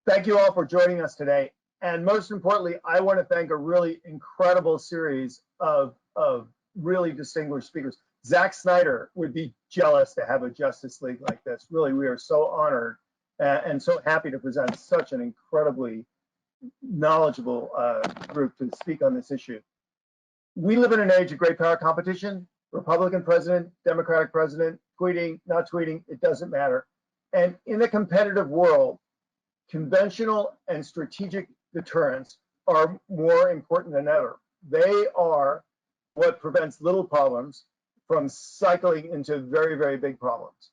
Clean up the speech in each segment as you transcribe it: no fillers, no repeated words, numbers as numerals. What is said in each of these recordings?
Thank you all for joining us today. And most importantly, I want to thank a really incredible series of really distinguished speakers. Zack Snyder would be jealous to have a Justice League like this. Really, we are so honored and so happy to present such an incredibly knowledgeable group to speak on this issue. We live in an age of great power competition. Republican president, Democratic president, tweeting, not tweeting, it doesn't matter. And in a competitive world, conventional and strategic deterrents are more important than ever. They are what prevents little problems from cycling into very, very big problems.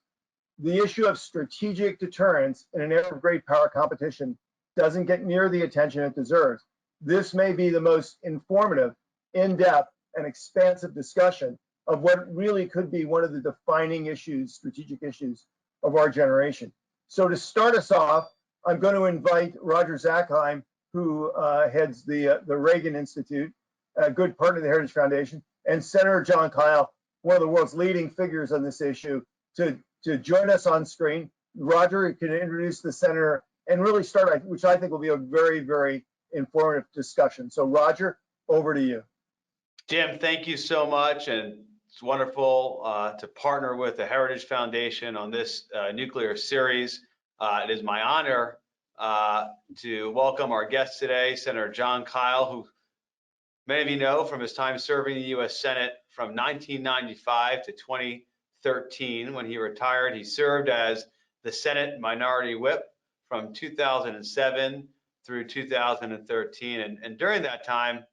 The issue of strategic deterrence in an era of great power competition doesn't get near the attention it deserves. This may be the most informative, in-depth, and expansive discussion of what really could be one of the defining issues, strategic issues of our generation. So to start us off, I'm going to invite Roger Zakheim, who heads the Reagan Institute, a good partner of the Heritage Foundation, and Senator Jon Kyl, one of the world's leading figures on this issue, to join us on screen. Roger can introduce the senator and really start, which I think will be a very, very informative discussion. So Roger, over to you. Jim, thank you so much. And it's wonderful to partner with the Heritage Foundation on this nuclear series. It is my honor to welcome our guest today, Senator Jon Kyl, who many of you know from his time serving the U.S. Senate from 1995 to 2013. When he retired, he served as the Senate Minority Whip from 2007 through 2013. And during that time,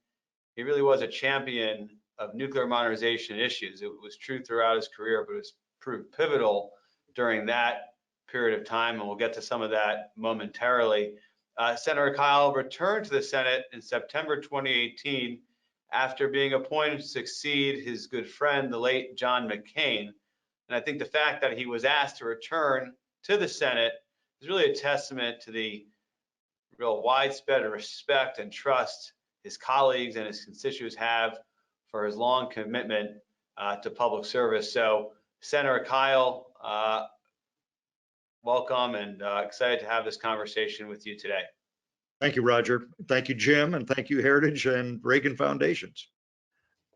he really was a champion of nuclear modernization issues. It was true throughout his career, but it was proved pivotal during that period of time, and we'll get to some of that momentarily. Senator Kyl returned to the Senate in September 2018 after being appointed to succeed his good friend, the late John McCain. And I think the fact that he was asked to return to the Senate is really a testament to the real widespread respect and trust his colleagues and his constituents have for his long commitment to public service. So, Senator Kyl, welcome, and excited to have this conversation with you today. Thank you, Roger. Thank you, Jim, and thank you, Heritage and Reagan Foundations.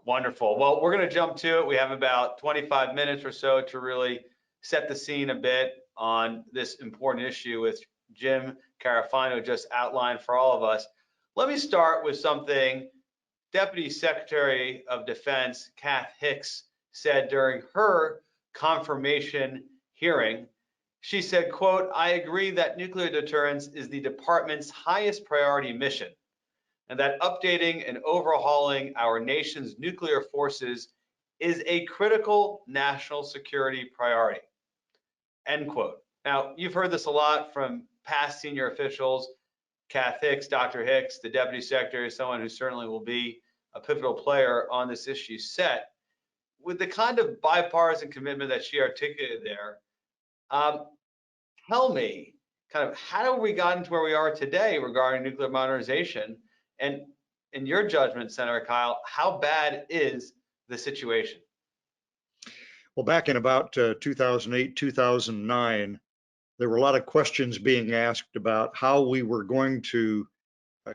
Wonderful. Well, we're going to jump to it. We have about 25 minutes or so to really set the scene a bit on this important issue, with Jim Carafano just outlined for all of us. Let me start with something Deputy Secretary of Defense Kath Hicks said during her confirmation hearing. She said, quote, "I agree that nuclear deterrence is the department's highest priority mission, and that updating and overhauling our nation's nuclear forces is a critical national security priority," end quote. Now, you've heard this a lot from past senior officials. Kath Hicks, Dr. Hicks, the Deputy Secretary, someone who certainly will be a pivotal player on this issue set. With the kind of bipartisan commitment that she articulated there, tell me kind of how we gotten to where we are today regarding nuclear modernization, and in your judgment, Senator Kyl, how bad is the situation? Well, back in about 2008, 2009, there were a lot of questions being asked about how we were going to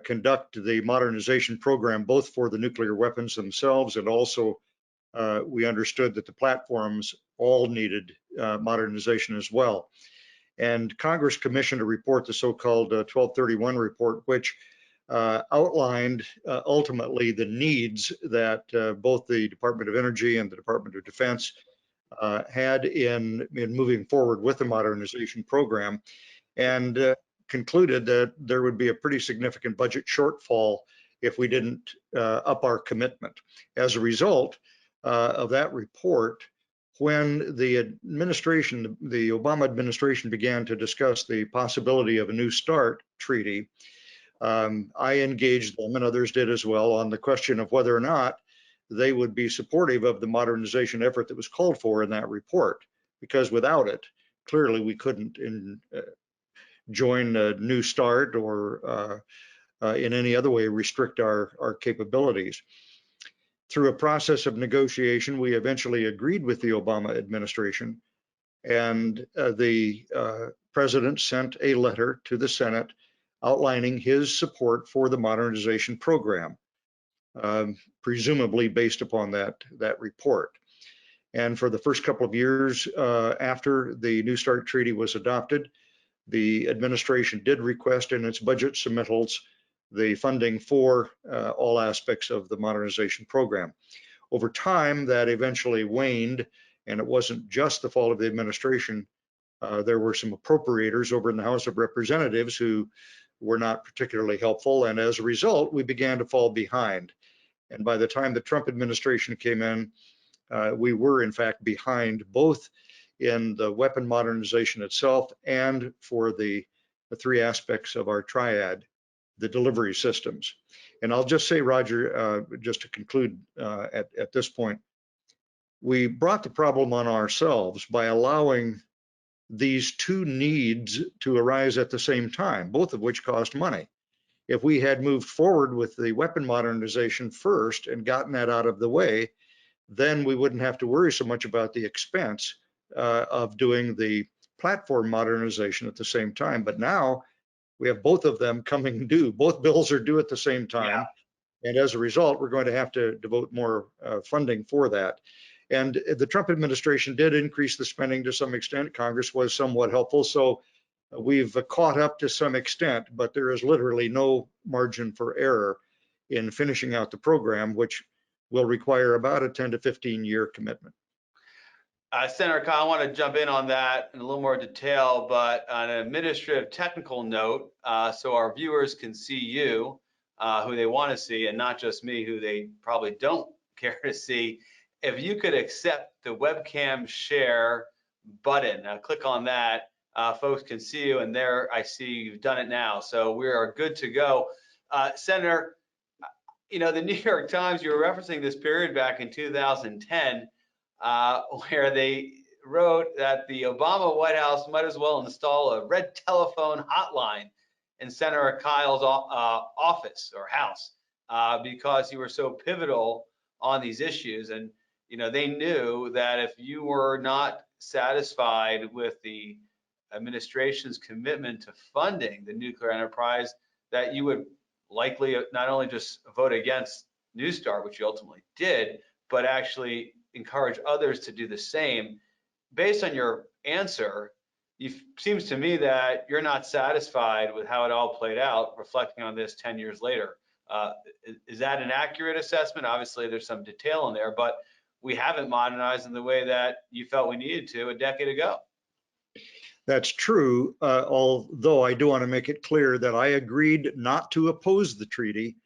conduct the modernization program, both for the nuclear weapons themselves, and also we understood that the platforms all needed modernization as well. And Congress commissioned a report, the so-called 1231 report, which outlined ultimately the needs that both the Department of Energy and the Department of Defense had in moving forward with the modernization program, and concluded that there would be a pretty significant budget shortfall if we didn't up our commitment. As a result of that report, when the administration, the Obama administration, began to discuss the possibility of a New START treaty, I engaged them, and others did as well, on the question of whether or not they would be supportive of the modernization effort that was called for in that report, because without it, clearly we couldn't join a New START or in any other way restrict our capabilities. Through a process of negotiation, we eventually agreed with the Obama administration, and the president sent a letter to the Senate outlining his support for the modernization program, presumably based upon that report. And for the first couple of years after the New START treaty was adopted, the administration did request in its budget submittals the funding for all aspects of the modernization program. Over time, that eventually waned, and it wasn't just the fault of the administration. There were some appropriators over in the House of Representatives who were not particularly helpful, and as a result, we began to fall behind. And by the time the Trump administration came in, we were in fact behind both in the weapon modernization itself and for the three aspects of our triad, the delivery systems. And I'll just say, Roger, just to conclude at this point, we brought the problem on ourselves by allowing these two needs to arise at the same time, both of which cost money. If we had moved forward with the weapon modernization first and gotten that out of the way, then we wouldn't have to worry so much about the expense of doing the platform modernization at the same time. But now we have both of them coming due. Both bills are due at the same time. Yeah. And as a result, we're going to have to devote more funding for that. And the Trump administration did increase the spending to some extent. Congress was somewhat helpful. So we've caught up to some extent, but there is literally no margin for error in finishing out the program, which will require about a 10 to 15 year commitment. Senator Kyle, I want to jump in on that in a little more detail, but on an administrative technical note, so our viewers can see you, who they want to see, and not just me, who they probably don't care to see. If you could accept the webcam share button, click on that, folks can see you, and there I see you've done it now. So we are good to go. Senator, you know, the New York Times, you were referencing this period back in 2010, where they wrote that the Obama White House might as well install a red telephone hotline in Senator Kyle's office or house because you were so pivotal on these issues. And, you know, they knew that if you were not satisfied with the administration's commitment to funding the nuclear enterprise, that you would likely not only just vote against New START, which you ultimately did, but actually encourage others to do the same. Based on your answer, it seems to me that you're not satisfied with how it all played out, reflecting on this 10 years later. Is that an accurate assessment? Obviously, there's some detail in there, but we haven't modernized in the way that you felt we needed to a decade ago. That's true, although I do want to make it clear that I agreed not to oppose the treaty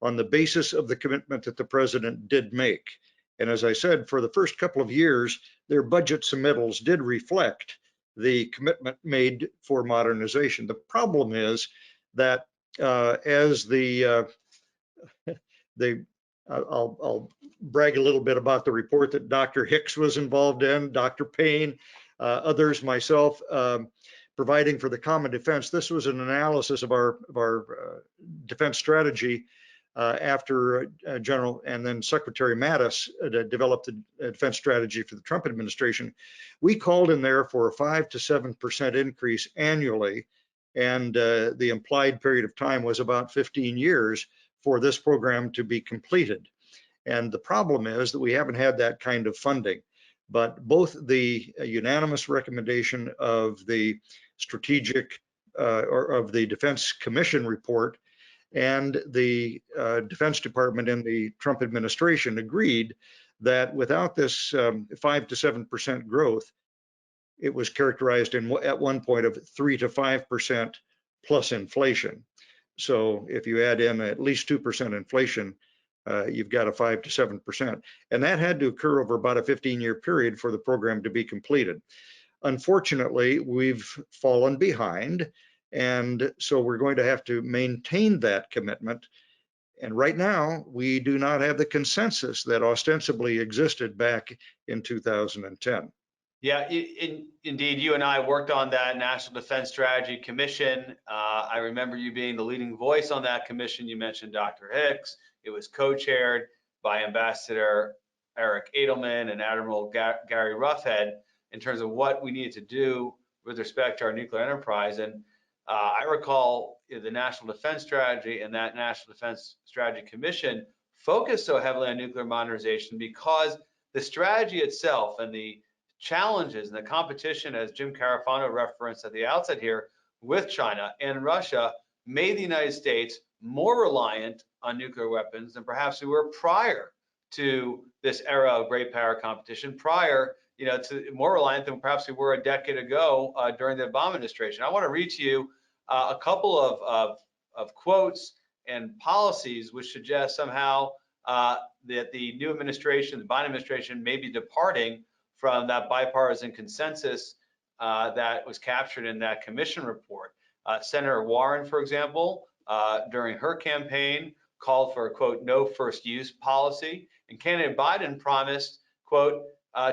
on the basis of the commitment that the president did make. And as I said, for the first couple of years, their budget submittals did reflect the commitment made for modernization. The problem is that as I'll brag a little bit about the report that Dr. Hicks was involved in, Dr. Payne, others, myself, providing for the common defense. This was an analysis of our defense strategy after General and then Secretary Mattis developed the defense strategy for the Trump administration. We called in there for a 5 to 7% increase annually, and the implied period of time was about 15 years for this program to be completed. And the problem is that we haven't had that kind of funding. But both the unanimous recommendation of the strategic or of the Defense Commission report and the Defense Department and the Trump administration agreed that without this 5 to 7% growth, it was characterized at one point of 3 to 5% plus inflation. So if you add in at least 2% inflation, you've got a 5 to 7%. And that had to occur over about a 15-year period for the program to be completed. Unfortunately, we've fallen behind. And so we're going to have to maintain that commitment. And right now, we do not have the consensus that ostensibly existed back in 2010. Yeah, indeed, you and I worked on that National Defense Strategy Commission. I remember you being the leading voice on that commission. You mentioned Dr. Hicks. It was co-chaired by Ambassador Eric Edelman and Admiral Gary Roughead in terms of what we needed to do with respect to our nuclear enterprise. And I recall the National Defense Strategy and that National Defense Strategy Commission focused so heavily on nuclear modernization because the strategy itself and the challenges and the competition, as Jim Carafano referenced at the outset here, with China and Russia made the United States more reliant on nuclear weapons than perhaps we were prior to this era of great power competition, prior, to more reliant than perhaps we were a decade ago during the Obama administration. I want to read to you a couple of quotes and policies which suggest somehow that the new administration, the Biden administration, may be departing from that bipartisan consensus that was captured in that commission report. Senator Warren, for example, during her campaign, called for a, quote, no first use policy. And candidate Biden promised, quote,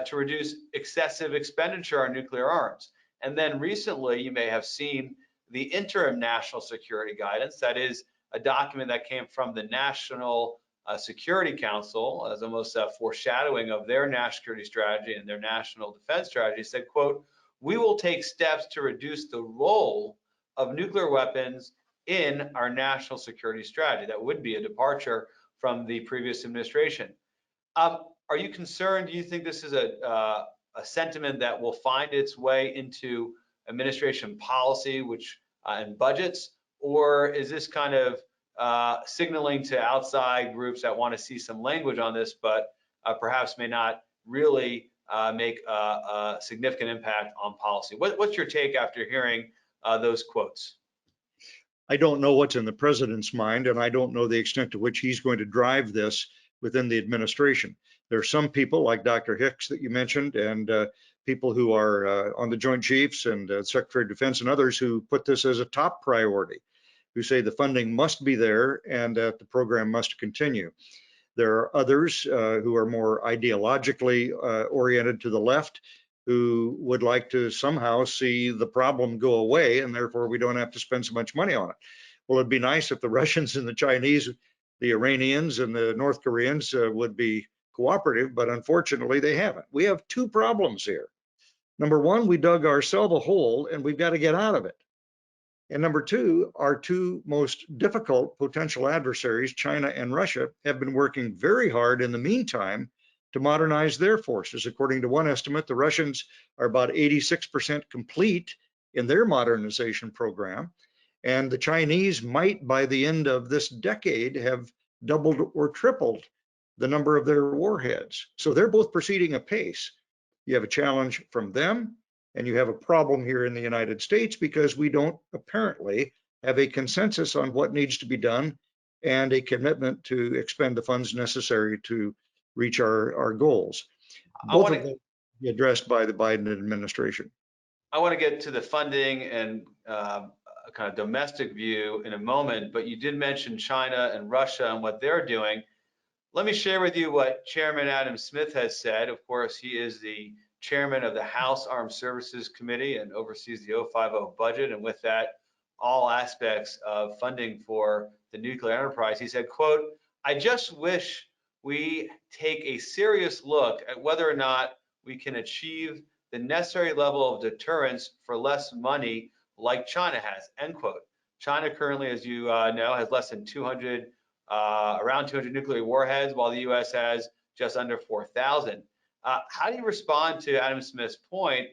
to reduce excessive expenditure on nuclear arms. And then recently, you may have seen the interim national security guidance. That is a document that came from the National Security Council as almost a foreshadowing of their national security strategy and their national defense strategy. Said, quote, we will take steps to reduce the role of nuclear weapons in our national security strategy. That would be a departure from the previous administration. Are you concerned? Do you think this is a sentiment that will find its way into administration policy, which and budgets, or is this kind of signaling to outside groups that want to see some language on this, but perhaps may not really make a significant impact on policy? What's your take after hearing those quotes? I don't know what's in the president's mind, and I don't know the extent to which he's going to drive this within the administration. There are some people like Dr. Hicks that you mentioned, and people who are on the Joint Chiefs and Secretary of Defense and others who put this as a top priority, who say the funding must be there and that the program must continue. There are others who are more ideologically oriented to the left, who would like to somehow see the problem go away and therefore we don't have to spend so much money on it. Well, it'd be nice if the Russians and the Chinese, the Iranians and the North Koreans would be cooperative, but unfortunately they haven't. We have two problems here. Number one, we dug ourselves a hole and we've got to get out of it. And number two, our two most difficult potential adversaries, China and Russia, have been working very hard in the meantime to modernize their forces. According to one estimate, the Russians are about 86% complete in their modernization program, and the Chinese might, by the end of this decade, have doubled or tripled the number of their warheads. So they're both proceeding apace. You have a challenge from them, and you have a problem here in the United States because we don't apparently have a consensus on what needs to be done and a commitment to expend the funds necessary to reach our goals. Both of them be addressed by the Biden administration. I want to get to the funding and a kind of domestic view in a moment, but you did mention China and Russia and what they're doing. Let me share with you what Chairman Adam Smith has said. Of course, he is the chairman of the House Armed Services Committee and oversees the 050 budget, and with that, all aspects of funding for the nuclear enterprise. He said, quote, I just wish we take a serious look at whether or not we can achieve the necessary level of deterrence for less money like China has, end quote. China currently, as you know, has less than 200, around 200 nuclear warheads, while the US has just under 4,000. How do you respond to Adam Smith's point?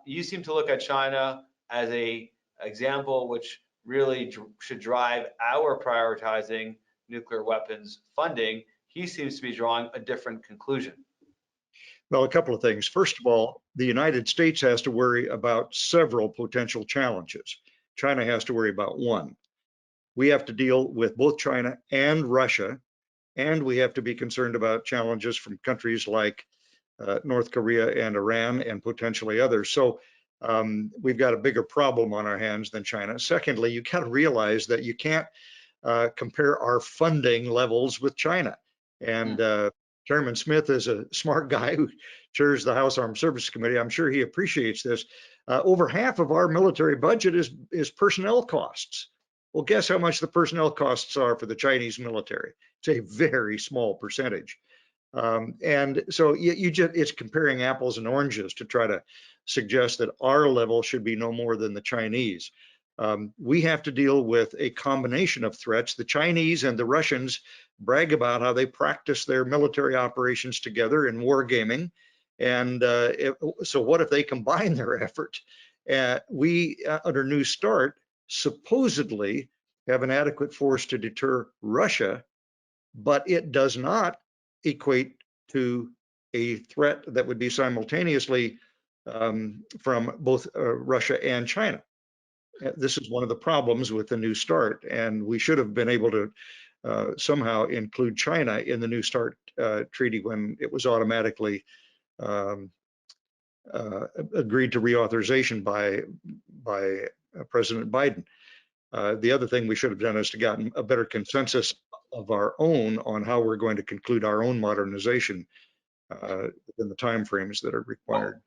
You seem to look at China as an example which really should drive our prioritizing nuclear weapons funding. He seems to be drawing a different conclusion. Well, a couple of things. First of all, the United States has to worry about several potential challenges. China has to worry about one. We have to deal with both China and Russia, and we have to be concerned about challenges from countries like North Korea and Iran and potentially others. So we've got a bigger problem on our hands than China. Secondly, you got to realize that you can't compare our funding levels with China. And Chairman Smith is a smart guy who chairs the House Armed Services Committee. I'm sure he appreciates this. Over half of our military budget is personnel costs. Well, guess how much the personnel costs are for the Chinese military? It's a very small percentage. And so it's comparing apples and oranges to try to suggest that our level should be no more than the Chinese. We have to deal with a combination of threats. The Chinese and the Russians brag about how they practice their military operations together in wargaming. And so what if they combine their effort? We, under New START, supposedly have an adequate force to deter Russia, but it does not equate to a threat that would be simultaneously from both Russia and China. This is one of the problems with the New START, and we should have been able to somehow include China in the New START treaty when it was automatically agreed to reauthorization by President Biden. The other thing we should have done is to gotten a better consensus of our own on how we're going to conclude our own modernization within the timeframes that are required.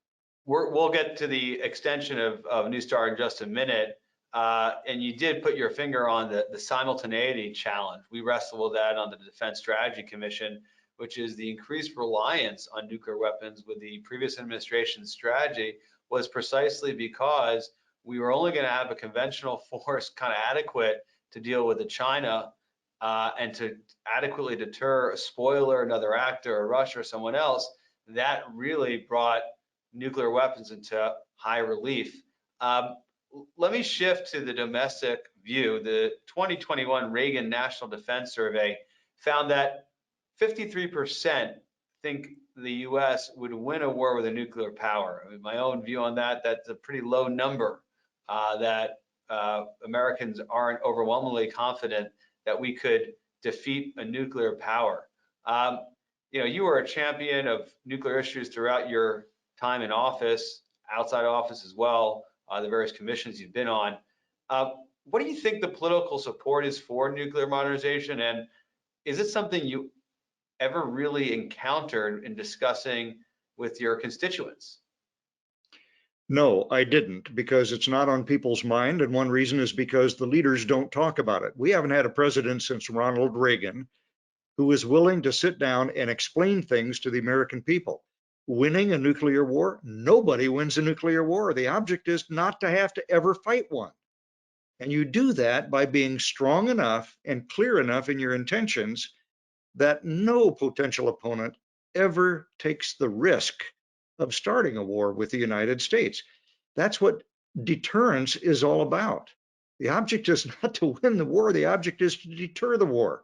We'll get to the extension of New START in just a minute. And you did put your finger on the simultaneity challenge. We wrestled with that on the Defense Strategy Commission, which is the increased reliance on nuclear weapons with the previous administration's strategy was precisely because we were only going to have a conventional force kind of adequate to deal with the China and to adequately deter a spoiler, another actor, or Russia or someone else. That really brought nuclear weapons into high relief. Let me shift to the domestic view. The 2021 Reagan National Defense Survey found that 53% think the US would win a war with a nuclear power. I mean, my own view on that, that's a pretty low number, that Americans aren't overwhelmingly confident that we could defeat a nuclear power. You were a champion of nuclear issues throughout your time in office, outside office as well, the various commissions you've been on. What do you think the political support is for nuclear modernization? And is it something you ever really encountered in discussing with your constituents? No, I didn't, because it's not on people's mind. And one reason is because the leaders don't talk about it. We haven't had a president since Ronald Reagan who is willing to sit down and explain things to the American people. Winning a nuclear war, nobody wins a nuclear war. The object is not to have to ever fight one. And you do that by being strong enough and clear enough in your intentions that no potential opponent ever takes the risk of starting a war with the United States. That's what deterrence is all about. The object is not to win the war, the object is to deter the war.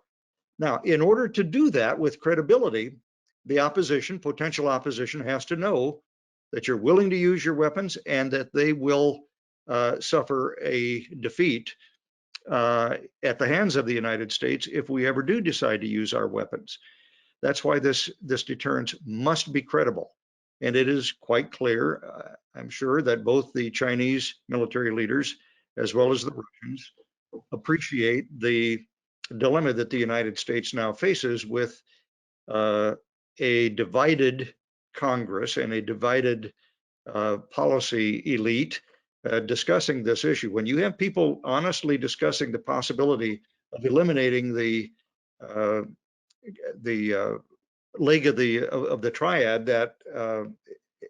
Now, in order to do that with credibility, the opposition, potential opposition, has to know that you're willing to use your weapons and that they will suffer a defeat at the hands of the United States if we ever do decide to use our weapons. That's why this deterrence must be credible. And it is quite clear, I'm sure, that both the Chinese military leaders as well as the Russians appreciate the dilemma that the United States now faces with a divided Congress and a divided policy elite discussing this issue. When you have people honestly discussing the possibility of eliminating the leg of the triad that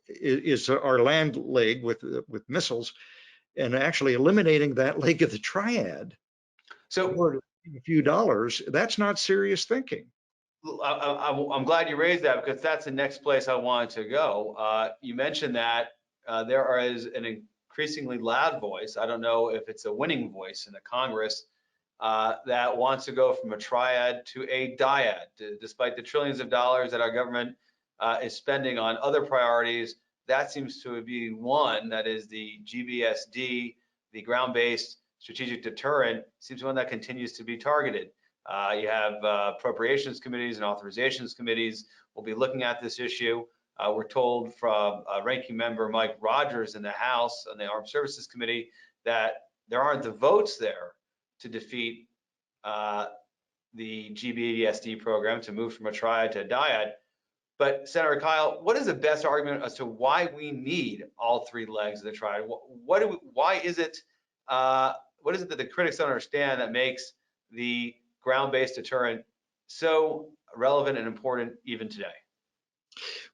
is our land leg with missiles, and actually eliminating that leg of the triad, so for a few dollars, that's not serious thinking. I'm glad you raised that, because that's the next place I wanted to go. You mentioned that there is an increasingly loud voice. I don't know if it's a winning voice in the Congress that wants to go from a triad to a dyad, despite the trillions of dollars that our government is spending on other priorities. That seems to be one, that is the GBSD, the ground-based strategic deterrent, seems one that continues to be targeted. You have appropriations committees and authorizations committees will be looking at this issue. We're told from Ranking Member Mike Rogers in the House on the Armed Services Committee that there aren't the votes there to defeat the GBSD program, to move from a triad to a dyad. But Senator Kyle, what is the best argument as to why we need all three legs of the triad? Why is it? What is it that the critics don't understand that makes the ground-based deterrent so relevant and important even today?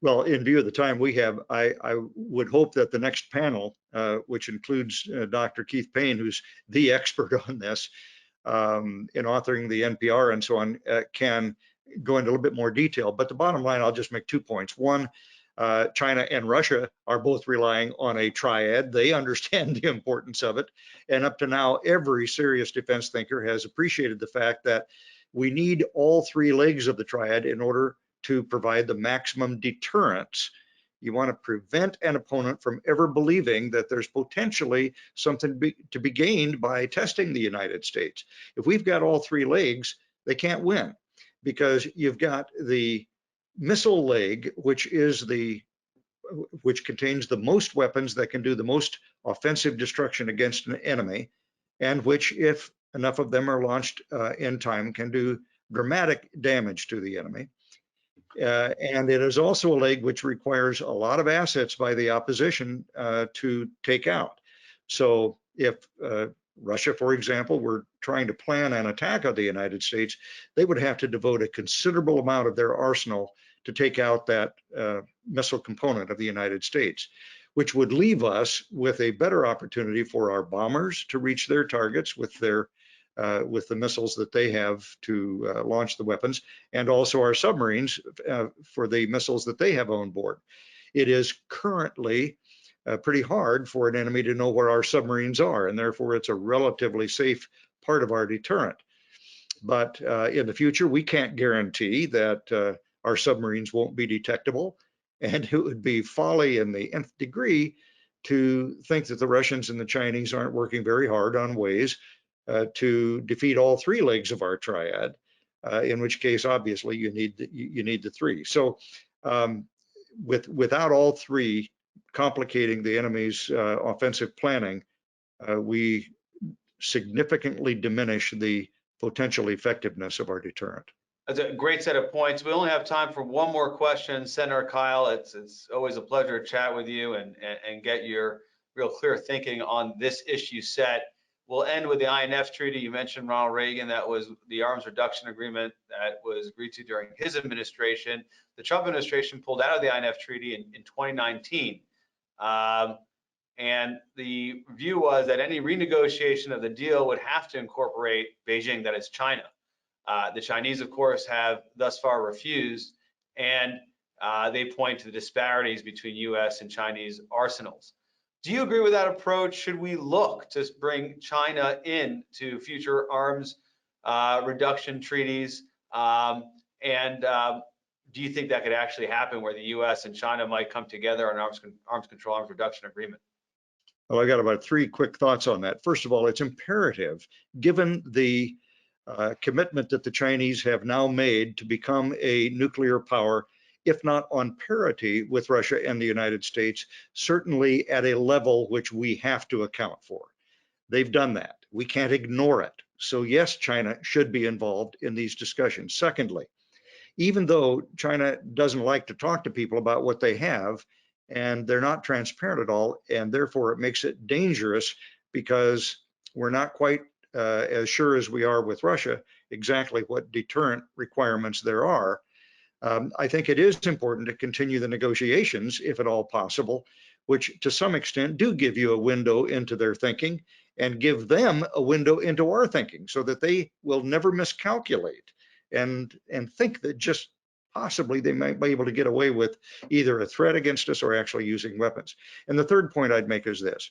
Well, in view of the time we have, I would hope that the next panel, which includes Dr. Keith Payne, who's the expert on this, in authoring the NPR and so on, can go into a little bit more detail. But the bottom line, I'll just make 2 points. One, China and Russia are both relying on a triad. They understand the importance of it. And up to now, every serious defense thinker has appreciated the fact that we need all 3 legs of the triad in order to provide the maximum deterrence. You want to prevent an opponent from ever believing that there's potentially something to be gained by testing the United States. If we've got all 3 legs, they can't win, because you've got the missile leg, which contains the most weapons that can do the most offensive destruction against an enemy, and which, if enough of them are launched in time, can do dramatic damage to the enemy. And it is also a leg which requires a lot of assets by the opposition to take out. So if Russia, for example, were trying to plan an attack on the United States, they would have to devote a considerable amount of their arsenal to take out that missile component of the United States, which would leave us with a better opportunity for our bombers to reach their targets with the missiles that they have to launch the weapons, and also our submarines for the missiles that they have on board. It is currently pretty hard for an enemy to know where our submarines are, and therefore it's a relatively safe part of our deterrent. But in the future, we can't guarantee that our submarines won't be detectable, and it would be folly in the nth degree to think that the Russians and the Chinese aren't working very hard on ways to defeat all 3 legs of our triad, in which case, obviously, you need the 3. So without all 3 complicating the enemy's offensive planning, we significantly diminish the potential effectiveness of our deterrent. That's a great set of points. We only have time for one more question. Senator Kyle, it's always a pleasure to chat with you and get your real clear thinking on this issue set. We'll end with the INF treaty. You mentioned Ronald Reagan. That was the arms reduction agreement that was agreed to during his administration. The Trump administration pulled out of the INF treaty in 2019. And the view was that any renegotiation of the deal would have to incorporate Beijing, that is China. The Chinese, of course, have thus far refused, and they point to the disparities between US and Chinese arsenals. Do you agree with that approach? Should we look to bring China into future arms reduction treaties? And do you think that could actually happen, where the US and China might come together on arms control, arms reduction agreement? Well, I got about 3 quick thoughts on that. First of all, it's imperative, given the commitment that the Chinese have now made to become a nuclear power, if not on parity with Russia and the United States, certainly at a level which we have to account for. They've done that. We can't ignore it. So yes, China should be involved in these discussions. Secondly, even though China doesn't like to talk to people about what they have, and they're not transparent at all, and therefore it makes it dangerous, because we're not quite as sure as we are with Russia exactly what deterrent requirements there are. I think it is important to continue the negotiations, if at all possible, which to some extent do give you a window into their thinking and give them a window into our thinking, so that they will never miscalculate and think that just possibly they might be able to get away with either a threat against us or actually using weapons. And the third point I'd make is this: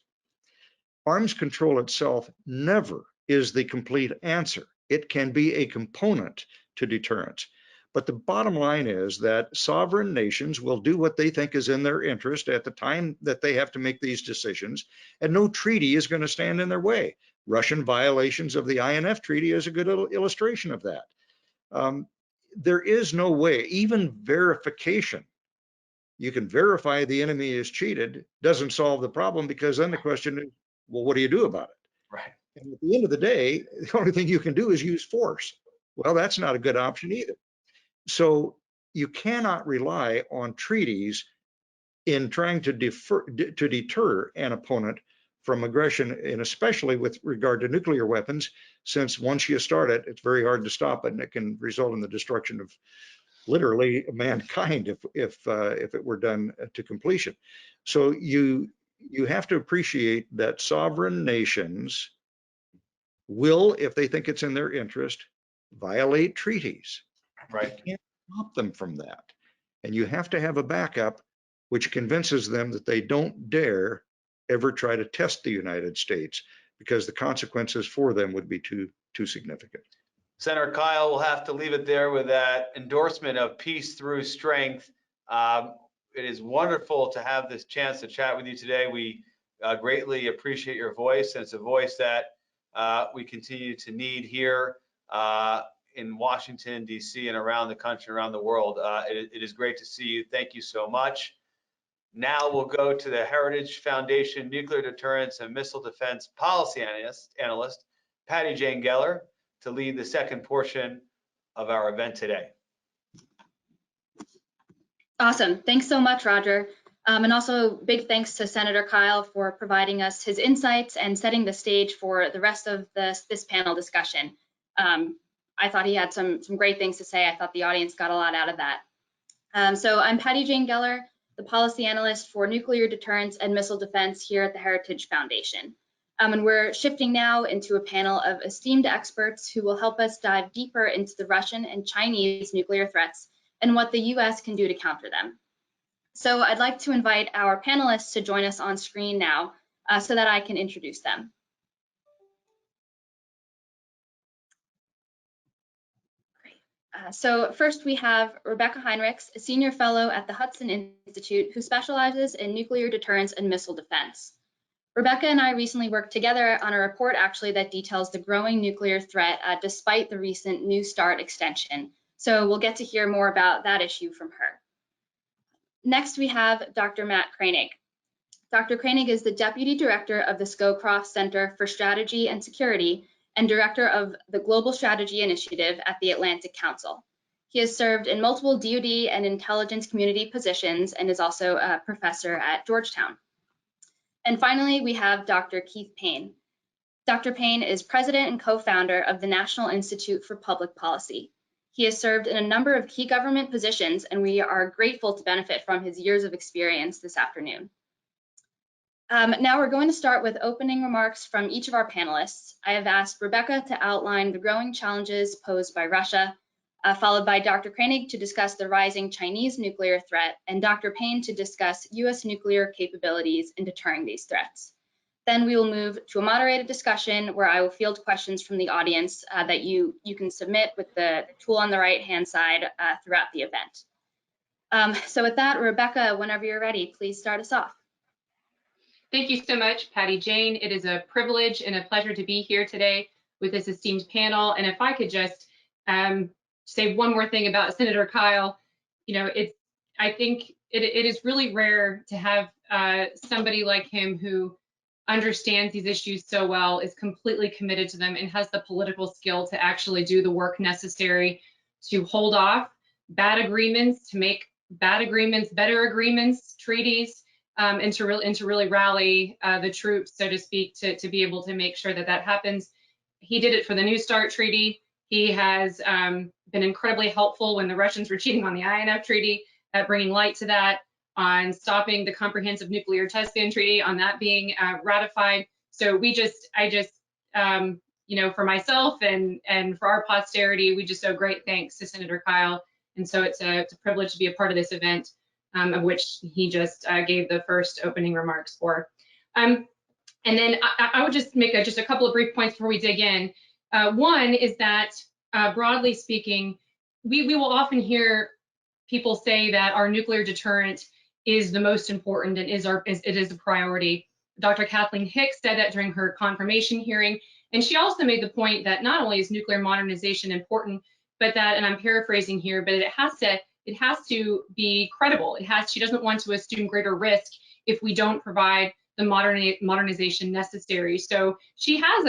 arms control itself never is the complete answer. It can be a component to deterrence. But the bottom line is that sovereign nations will do what they think is in their interest at the time that they have to make these decisions, and no treaty is going to stand in their way. Russian violations of the INF treaty is a good illustration of that. There is no way, even verification, you can verify the enemy is cheated, doesn't solve the problem, because then the question is, well, what do you do about it? Right. And at the end of the day, the only thing you can do is use force. Well, that's not a good option either. So you cannot rely on treaties in trying to deter an opponent from aggression, and especially with regard to nuclear weapons, since once you start it, it's very hard to stop it, and it can result in the destruction literally mankind if it were done to completion. So you have to appreciate that sovereign nations will, if they think it's in their interest, violate treaties. Right. You can't stop them from that. And you have to have a backup which convinces them that they don't dare ever try to test the United States, because the consequences for them would be too significant. Senator Kyle, we'll have to leave it there with that endorsement of peace through strength. It is wonderful to have this chance to chat with you today. We greatly appreciate your voice, and it's a voice that we continue to need here in Washington, D.C., and around the country, around the world. It is great to see you. Thank you so much. Now we'll go to the Heritage Foundation Nuclear Deterrence and Missile Defense Policy Analyst, Patty Jane Geller, to lead the second portion of our event today. Awesome. Thanks so much, Roger. And also big thanks to Senator Kyle for providing us his insights and setting the stage for the rest of this panel discussion. I thought he had some great things to say. I thought the audience got a lot out of that. So I'm Patty Jane Geller, the policy analyst for nuclear deterrence and missile defense here at the Heritage Foundation. And we're shifting now into a panel of esteemed experts who will help us dive deeper into the Russian and Chinese nuclear threats and what the US can do to counter them. So I'd like to invite our panelists to join us on screen now so that I can introduce them. So first we have Rebecca Heinrichs, a senior fellow at the Hudson Institute who specializes in nuclear deterrence and missile defense. Rebecca and I recently worked together on a report actually that details the growing nuclear threat despite the recent New START extension. So we'll get to hear more about that issue from her. Next, we have Dr. Matt Koenig. Dr. Koenig is the Deputy Director of the Scowcroft Center for Strategy and Security and Director of the Global Strategy Initiative at the Atlantic Council. He has served in multiple DoD and intelligence community positions and is also a professor at Georgetown. And finally, we have Dr. Keith Payne. Dr. Payne is president and co-founder of the National Institute for Public Policy. He has served in a number of key government positions, and we are grateful to benefit from his years of experience this afternoon. Now we're going to start with opening remarks from each of our panelists. I have asked Rebecca to outline the growing challenges posed by Russia, followed by Dr. Koenig to discuss the rising Chinese nuclear threat, and Dr. Payne to discuss US nuclear capabilities in deterring these threats. Then we will move to a moderated discussion where I will field questions from the audience that you can submit with the tool on the right-hand side throughout the event. So with that, Rebecca, whenever you're ready, please start us off. Thank you so much, Patty Jane. It is a privilege and a pleasure to be here today with this esteemed panel. And if I could just say one more thing about Senator Kyle, I think it is really rare to have somebody like him who understands these issues so well, is completely committed to them, and has the political skill to actually do the work necessary to hold off bad agreements, to make bad agreements better agreements, treaties, and to really rally the troops, so to speak, to be able to make sure that that happens. He did it for the New START treaty. He has been incredibly helpful when the Russians were cheating on the INF treaty, at bringing light to that, on stopping the Comprehensive Nuclear Test Ban Treaty, on that being ratified. So for myself and for our posterity, we just owe great thanks to Senator Kyle. And so it's a privilege to be a part of this event, of which he just gave the first opening remarks for. And then I would just make just a couple of brief points before we dig in. One is that, broadly speaking, we will often hear people say that our nuclear deterrent is the most important and it is a priority. Dr. Kathleen Hicks said that during her confirmation hearing, and she also made the point that not only is nuclear modernization important, but that, and I'm paraphrasing here, but it has to be credible. She doesn't want to assume greater risk if we don't provide the modernization necessary. So she has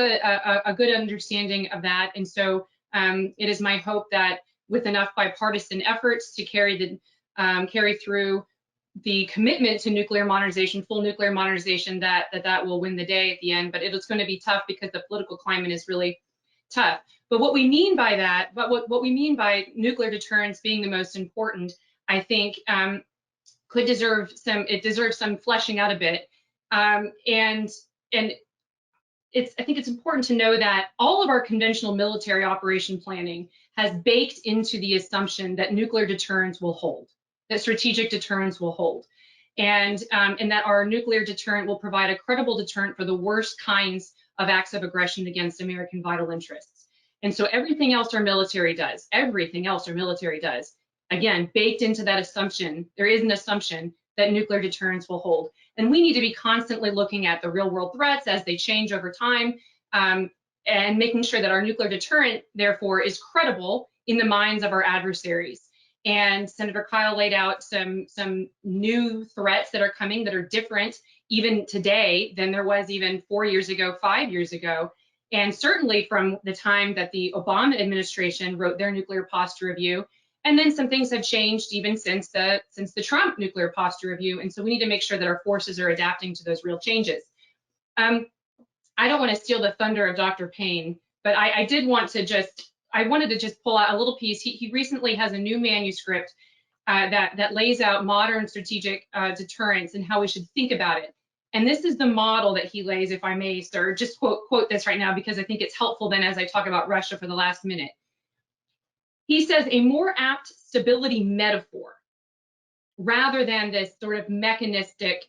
a good understanding of that, and so it is my hope that with enough bipartisan efforts to carry through the commitment to nuclear modernization, full nuclear modernization, that will win the day at the end. But it is going to be tough because the political climate is really tough. But what we mean by that, what we mean by nuclear deterrence being the most important, I think deserves some fleshing out a bit. And I think it's important to know that all of our conventional military operation planning has baked into the assumption that nuclear deterrence will hold, that strategic deterrence will hold, and that our nuclear deterrent will provide a credible deterrent for the worst kinds of acts of aggression against American vital interests. And so everything else our military does, again, baked into that assumption, there is an assumption that nuclear deterrence will hold. And we need to be constantly looking at the real world threats as they change over time, and making sure that our nuclear deterrent, therefore, is credible in the minds of our adversaries. And Senator Kyle laid out some new threats that are coming that are different even today than there was even 4 years ago, 5 years ago. And certainly from the time that the Obama administration wrote their nuclear posture review. And then some things have changed even since the Trump nuclear posture review. And so we need to make sure that our forces are adapting to those real changes. I don't want to steal the thunder of Dr. Payne, but I wanted to just pull out a little piece. He recently has a new manuscript that lays out modern strategic deterrence and how we should think about it. And this is the model that he lays, if I may, sir, just quote this right now, because I think it's helpful then as I talk about Russia for the last minute. He says a more apt stability metaphor, rather than this sort of mechanistic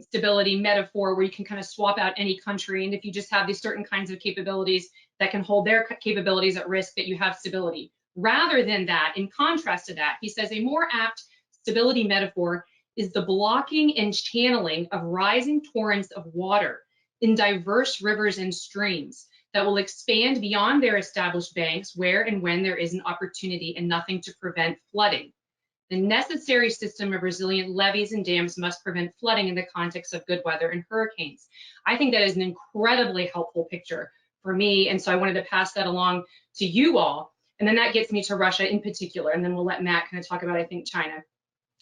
stability metaphor where you can kind of swap out any country. And if you just have these certain kinds of capabilities that can hold their capabilities at risk, that you have stability. Rather than that, in contrast to that, he says a more apt stability metaphor is the blocking and channeling of rising torrents of water in diverse rivers and streams that will expand beyond their established banks where and when there is an opportunity and nothing to prevent flooding. The necessary system of resilient levees and dams must prevent flooding in the context of good weather and hurricanes. I think that is an incredibly helpful picture for me, and so I wanted to pass that along to you all. And then that gets me to Russia in particular, and then we'll let Matt kind of talk about, I think, China.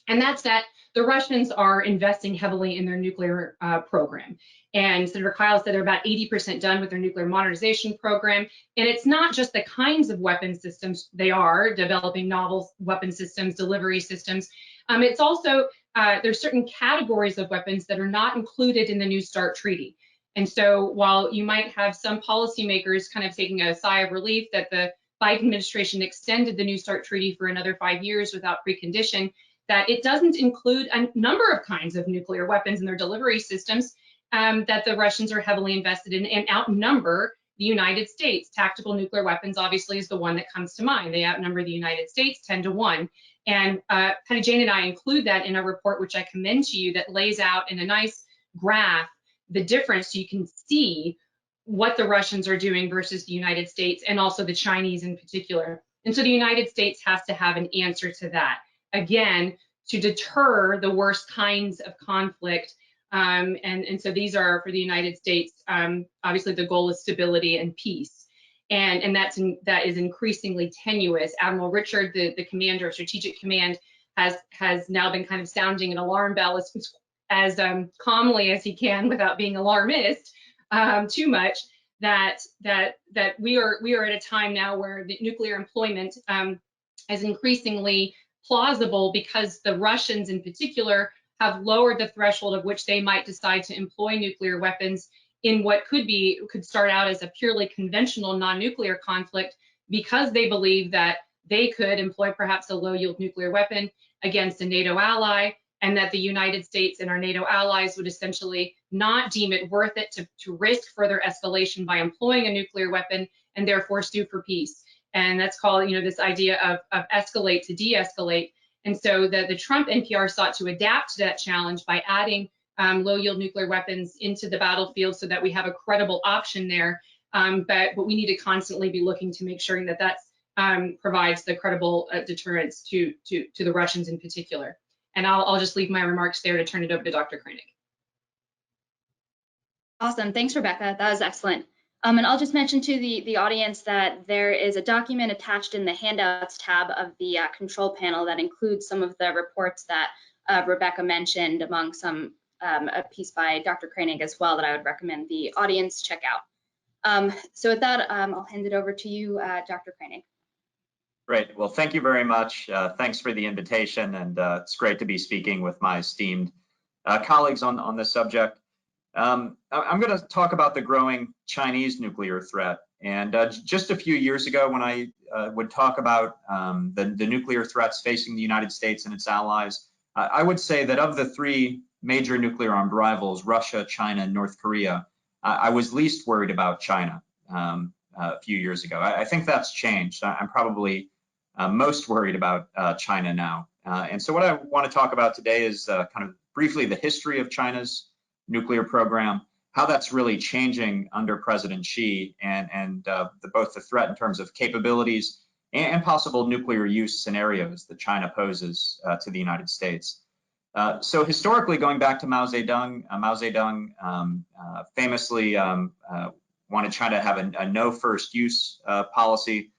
And that's that the Russians are investing heavily in their nuclear program. And Senator Kyle said they're about 80% done with their nuclear modernization program. And it's not just the kinds of weapon systems they are developing, novel weapon systems, delivery systems. It's also, there's certain categories of weapons that are not included in the New START treaty. And so while you might have some policymakers kind of taking a sigh of relief that the Biden administration extended the New START treaty for another 5 years without precondition, that it doesn't include a number of kinds of nuclear weapons in their delivery systems that the Russians are heavily invested in and outnumber the United States. Tactical nuclear weapons obviously is the one that comes to mind. They outnumber the United States 10-1. And Patty Jane and I include that in a report, which I commend to you, that lays out in a nice graph the difference, so you can see what the Russians are doing versus the United States, and also the Chinese in particular. And so the United States has to have an answer to that. Again, to deter the worst kinds of conflict. And so these are, for the United States, obviously the goal is stability and peace. And that is increasingly tenuous. Admiral Richard, the commander of Strategic Command, has now been kind of sounding an alarm bell as calmly as he can without being alarmist too much, that we are at a time now where the nuclear employment is increasingly plausible, because the Russians in particular have lowered the threshold of which they might decide to employ nuclear weapons in what could start out as a purely conventional non-nuclear conflict, because they believe that they could employ perhaps a low-yield nuclear weapon against a NATO ally, and that the United States and our NATO allies would essentially not deem it worth it to risk further escalation by employing a nuclear weapon, and therefore sue for peace. And that's called, this idea of escalate to de-escalate. And so the Trump NPR sought to adapt to that challenge by adding low-yield nuclear weapons into the battlefield so that we have a credible option there. But we need to constantly be looking to make sure that provides the credible deterrence to the Russians in particular. And I'll just leave my remarks there to turn it over to Dr. Koenig. Awesome. Thanks, Rebecca. That was excellent. And I'll just mention to the audience that there is a document attached in the handouts tab of the control panel that includes some of the reports that Rebecca mentioned, among some a piece by Dr. Koenig as well, that I would recommend the audience check out. So with that, I'll hand it over to you, Dr. Koenig. Great. Well, thank you very much. Thanks for the invitation, and it's great to be speaking with my esteemed colleagues on this subject. I'm going to talk about the growing Chinese nuclear threat. And just a few years ago, when I would talk about the nuclear threats facing the United States and its allies, I would say that of the three major nuclear armed rivals, Russia, China, and North Korea, I was least worried about China a few years ago. I think that's changed. I'm probably most worried about China now. And so what I want to talk about today is kind of briefly the history of China's nuclear program, how that's really changing under President Xi, and both the threat in terms of capabilities and possible nuclear use scenarios that China poses to the United States. So historically, going back to Mao Zedong famously wanted China to have a no first use policy,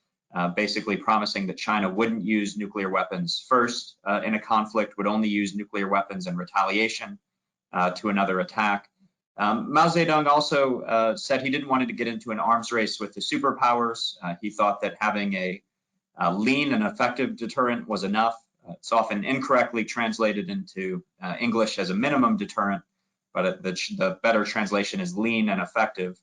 basically promising that China wouldn't use nuclear weapons first in a conflict, would only use nuclear weapons in retaliation to another attack. Mao Zedong also said he didn't want to get into an arms race with the superpowers. He thought that having a lean and effective deterrent was enough. It's often incorrectly translated into English as a minimum deterrent, but the better translation is lean and effective.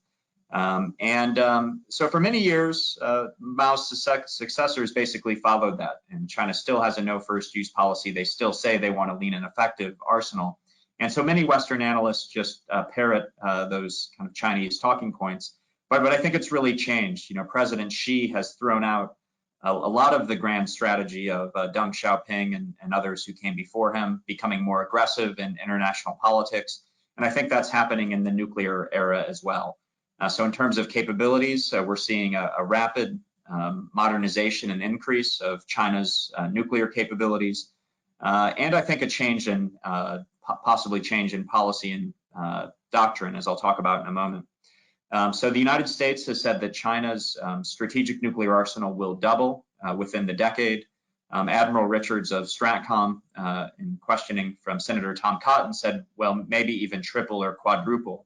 So for many years, Mao's successors basically followed that, and China still has a no first use policy. They still say they want a lean and effective arsenal. And so many Western analysts just parrot those kind of Chinese talking points. But I think it's really changed. You know, President Xi has thrown out a lot of the grand strategy of Deng Xiaoping and others who came before him, becoming more aggressive in international politics. And I think that's happening in the nuclear era as well. So in terms of capabilities, we're seeing a rapid modernization and increase of China's nuclear capabilities. And I think a change in, possibly change in policy and doctrine, as I'll talk about in a moment. So the United States has said that China's strategic nuclear arsenal will double within the decade. Admiral Richards of Stratcom, in questioning from Senator Tom Cotton, said, well, maybe even triple or quadruple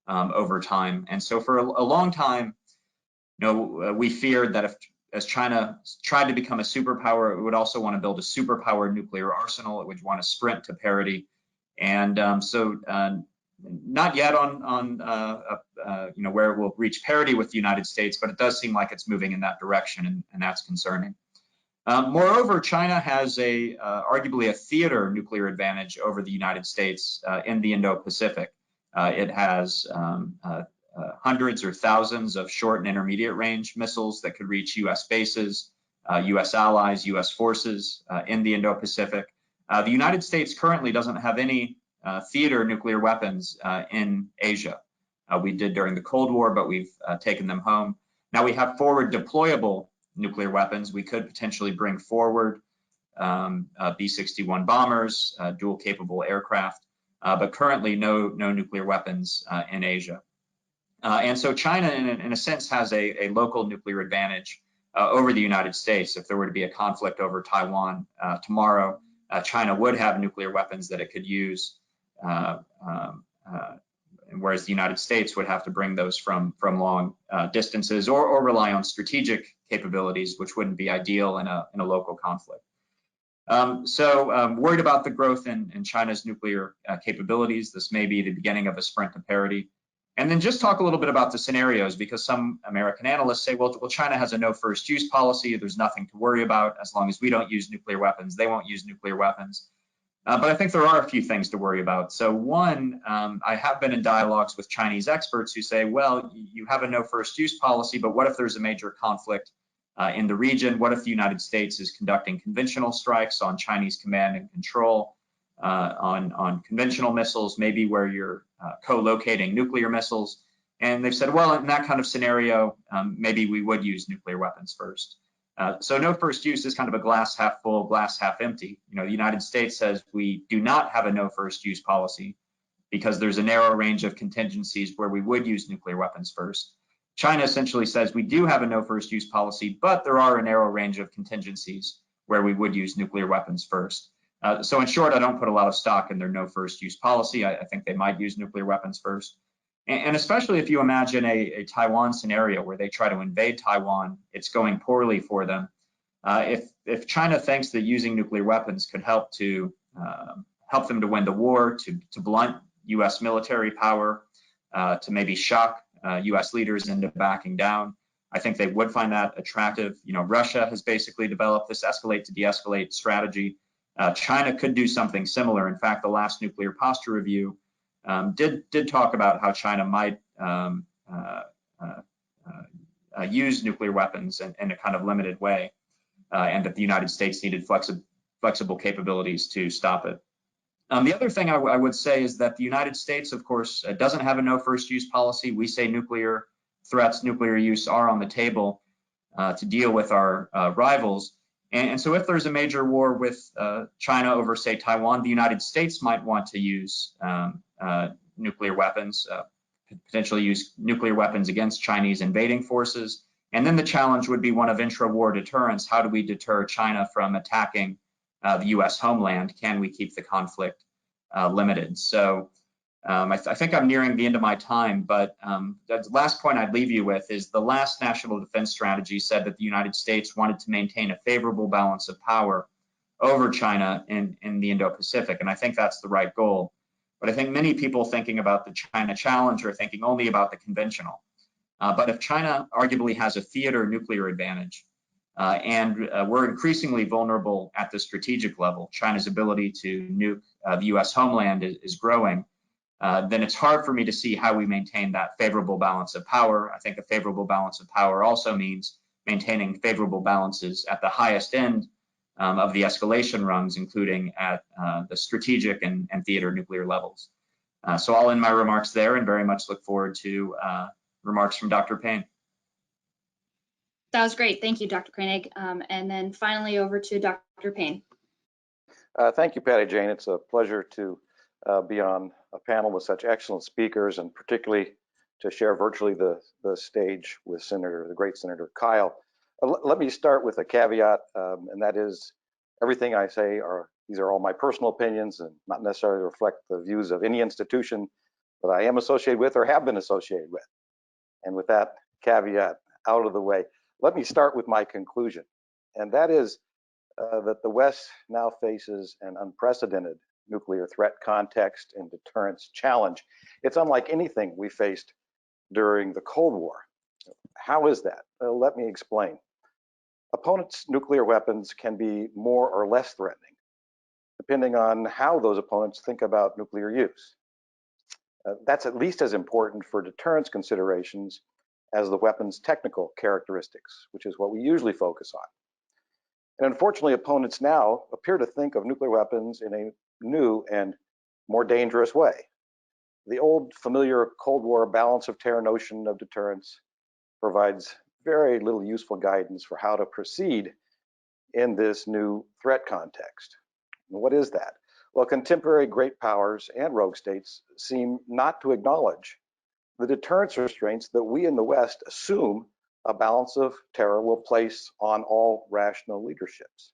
over time. And so for a long time, you know, we feared that if, as China tried to become a superpower, it would also want to build a superpower nuclear arsenal. It would want to sprint to parity. And not yet on you know, where it will reach parity with the United States, but it does seem like it's moving in that direction, and that's concerning. Moreover, China has arguably a theater nuclear advantage over the United States in the Indo-Pacific. It has hundreds or thousands of short and intermediate range missiles that could reach US bases, US allies, US forces in the Indo-Pacific. The United States currently doesn't have any theater nuclear weapons in Asia. We did during the Cold War, but we've taken them home. Now we have forward deployable nuclear weapons. We could potentially bring forward B-61 bombers, dual capable aircraft, but currently no nuclear weapons in Asia. And so China, in a sense, has a local nuclear advantage over the United States. If there were to be a conflict over Taiwan tomorrow, China would have nuclear weapons that it could use, whereas the United States would have to bring those from long distances or rely on strategic capabilities, which wouldn't be ideal in a local conflict. So worried about the growth in China's nuclear capabilities. This may be the beginning of a sprint to parity. And then just talk a little bit about the scenarios, because some American analysts say, well, China has a no first use policy. There's nothing to worry about. As long as we don't use nuclear weapons, they won't use nuclear weapons. But I think there are a few things to worry about. So one, I have been in dialogues with Chinese experts who say, well, you have a no first use policy, but what if there's a major conflict in the region? What if the United States is conducting conventional strikes on Chinese command and control, on conventional missiles, maybe where you're co-locating nuclear missiles? And they've said, well, in that kind of scenario, maybe we would use nuclear weapons first. So no first use is kind of a glass half full, glass half empty. You know, the United States says we do not have a no first use policy because there's a narrow range of contingencies where we would use nuclear weapons first. China essentially says we do have a no first use policy, but there are a narrow range of contingencies where we would use nuclear weapons first. So in short, I don't put a lot of stock in their no first use policy. I think they might use nuclear weapons first. And especially if you imagine a Taiwan scenario where they try to invade Taiwan, it's going poorly for them. If China thinks that using nuclear weapons could help them to win the war, to blunt U.S. military power, to maybe shock U.S. leaders into backing down, I think they would find that attractive. You know, Russia has basically developed this escalate to de-escalate strategy. China could do something similar. In fact, the last nuclear posture review did talk about how China might use nuclear weapons in a kind of limited way, and that the United States needed flexible capabilities to stop it. The other thing I would say is that the United States, of course, doesn't have a no first use policy. We say nuclear threats, nuclear use are on the table to deal with our rivals. And so if there's a major war with China over, say, Taiwan, the United States might want to use nuclear weapons, potentially use nuclear weapons against Chinese invading forces. And then the challenge would be one of intra-war deterrence. How do we deter China from attacking the U.S. homeland? Can we keep the conflict limited? So I think I'm nearing the end of my time, but the last point I'd leave you with is the last national defense strategy said that the United States wanted to maintain a favorable balance of power over China in the Indo-Pacific, and I think that's the right goal. But I think many people thinking about the China challenge are thinking only about the conventional. But if China arguably has a theater nuclear advantage, and we're increasingly vulnerable at the strategic level, China's ability to nuke the U.S. homeland is growing, then it's hard for me to see how we maintain that favorable balance of power. I think a favorable balance of power also means maintaining favorable balances at the highest end of the escalation rungs, including at the strategic and theater nuclear levels. So I'll end my remarks there and very much look forward to remarks from Dr. Payne. That was great. Thank you, Dr. Koenig. And then finally over to Dr. Payne. Thank you, Patty Jane. It's a pleasure to be on a panel with such excellent speakers, and particularly to share virtually the stage with the great Senator Kyle. Let me start with a caveat, and that is everything I say these are all my personal opinions and not necessarily reflect the views of any institution that I am associated with or have been associated with. And with that caveat out of the way, let me start with my conclusion, and that is that the West now faces an unprecedented nuclear threat context and deterrence challenge. It's unlike anything we faced during the Cold War. How is that? Let me explain. Opponents' nuclear weapons can be more or less threatening, depending on how those opponents think about nuclear use. That's at least as important for deterrence considerations as the weapon's technical characteristics, which is what we usually focus on. And unfortunately, opponents now appear to think of nuclear weapons in a new and more dangerous way. The old familiar Cold War balance of terror notion of deterrence provides very little useful guidance for how to proceed in this new threat context. And what is that? Well, contemporary great powers and rogue states seem not to acknowledge the deterrence restraints that we in the West assume a balance of terror will place on all rational leaderships.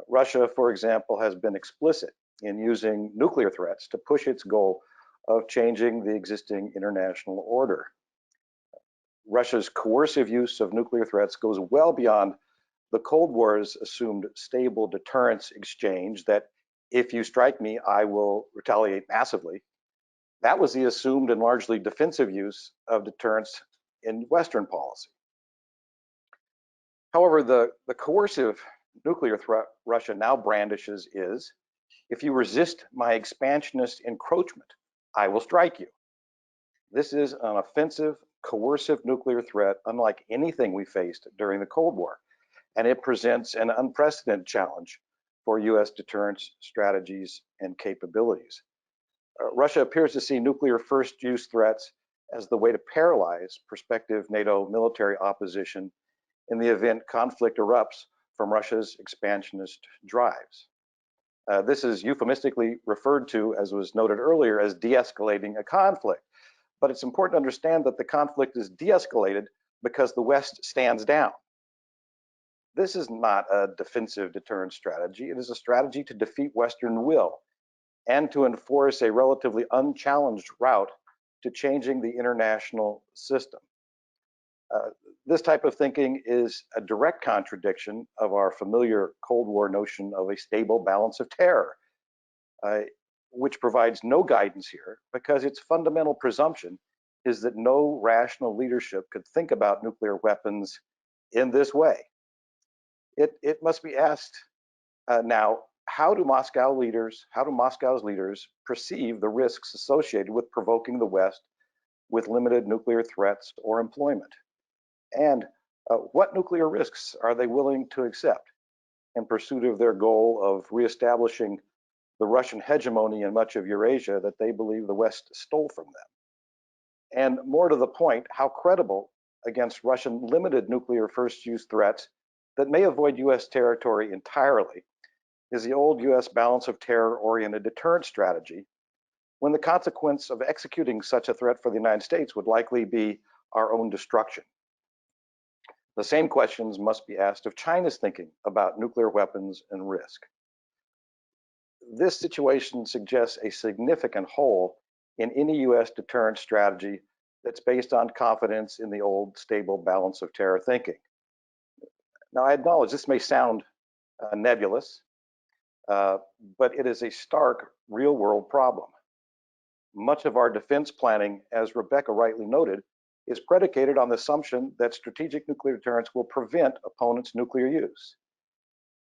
Russia, for example, has been explicit in using nuclear threats to push its goal of changing the existing international order. Russia's coercive use of nuclear threats goes well beyond the Cold War's assumed stable deterrence exchange that if you strike me, I will retaliate massively. That was the assumed and largely defensive use of deterrence in Western policy. However, the coercive nuclear threat Russia now brandishes is, if you resist my expansionist encroachment, I will strike you. This is an offensive, coercive nuclear threat unlike anything we faced during the Cold War, and it presents an unprecedented challenge for US deterrence strategies and capabilities. Russia appears to see nuclear first use threats as the way to paralyze prospective NATO military opposition in the event conflict erupts from Russia's expansionist drives. This is euphemistically referred to, as was noted earlier, as de-escalating a conflict. But it's important to understand that the conflict is de-escalated because the West stands down. This is not a defensive deterrence strategy. It is a strategy to defeat Western will and to enforce a relatively unchallenged route to changing the international system. This type of thinking is a direct contradiction of our familiar Cold War notion of a stable balance of terror, which provides no guidance here because its fundamental presumption is that no rational leadership could think about nuclear weapons in this way. It must be asked now, how do Moscow's leaders perceive the risks associated with provoking the West with limited nuclear threats or employment? And what nuclear risks are they willing to accept in pursuit of their goal of reestablishing the Russian hegemony in much of Eurasia that they believe the West stole from them? And more to the point, how credible against Russian limited nuclear first-use threats that may avoid US territory entirely is the old US balance of terror-oriented deterrence strategy, when the consequence of executing such a threat for the United States would likely be our own destruction. The same questions must be asked of China's thinking about nuclear weapons and risk. This situation suggests a significant hole in any US deterrence strategy that's based on confidence in the old stable balance of terror thinking. Now, I acknowledge this may sound nebulous, but it is a stark real-world problem. Much of our defense planning, as Rebecca rightly noted, is predicated on the assumption that strategic nuclear deterrence will prevent opponents' nuclear use.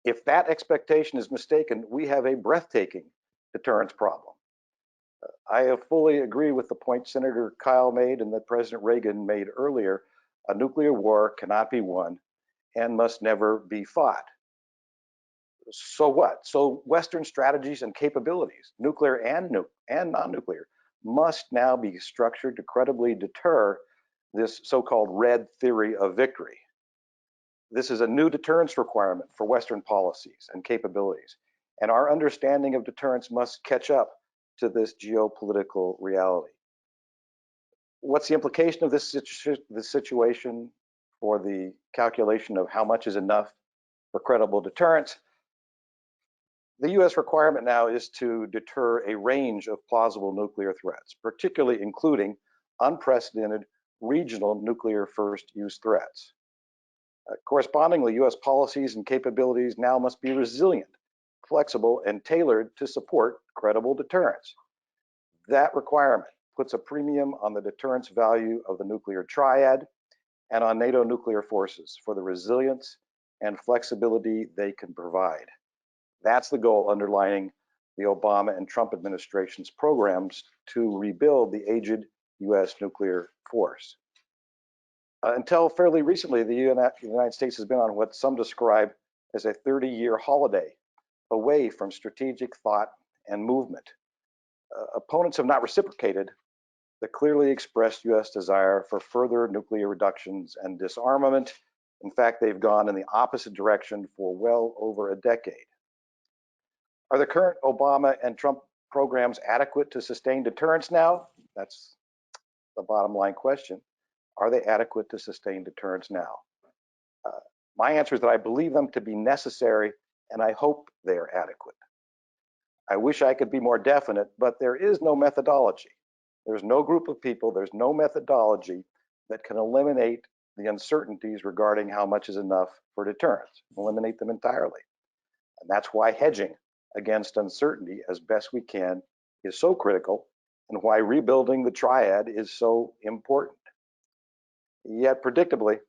If that expectation is mistaken, we have a breathtaking deterrence problem. I fully agree with the point Senator Kyle made and that President Reagan made earlier. A nuclear war cannot be won and must never be fought. So what? So Western strategies and capabilities, nuclear and non-nuclear, must now be structured to credibly deter this so-called red theory of victory. This is a new deterrence requirement for Western policies and capabilities, and our understanding of deterrence must catch up to this geopolitical reality. What's the implication of this situation for the calculation of how much is enough for credible deterrence? The US requirement now is to deter a range of plausible nuclear threats, particularly including unprecedented regional nuclear first-use threats. Correspondingly, US policies and capabilities now must be resilient, flexible, and tailored to support credible deterrence. That requirement puts a premium on the deterrence value of the nuclear triad and on NATO nuclear forces for the resilience and flexibility they can provide. That's the goal underlining the Obama and Trump administration's programs to rebuild the aged US nuclear force. Until fairly recently, the United States has been on what some describe as a 30-year holiday away from strategic thought and movement. Opponents have not reciprocated the clearly expressed US desire for further nuclear reductions and disarmament. In fact, they've gone in the opposite direction for well over a decade. Are the current Obama and Trump programs adequate to sustain deterrence now? That's the bottom line question. Are they adequate to sustain deterrence now? My answer is that I believe them to be necessary, and I hope they are adequate. I wish I could be more definite, but there is no methodology. There's no group of people, there's no methodology that can eliminate the uncertainties regarding how much is enough for deterrence, eliminate them entirely. And that's why hedging against uncertainty as best we can is so critical, and why rebuilding the triad is so important. Yet predictably,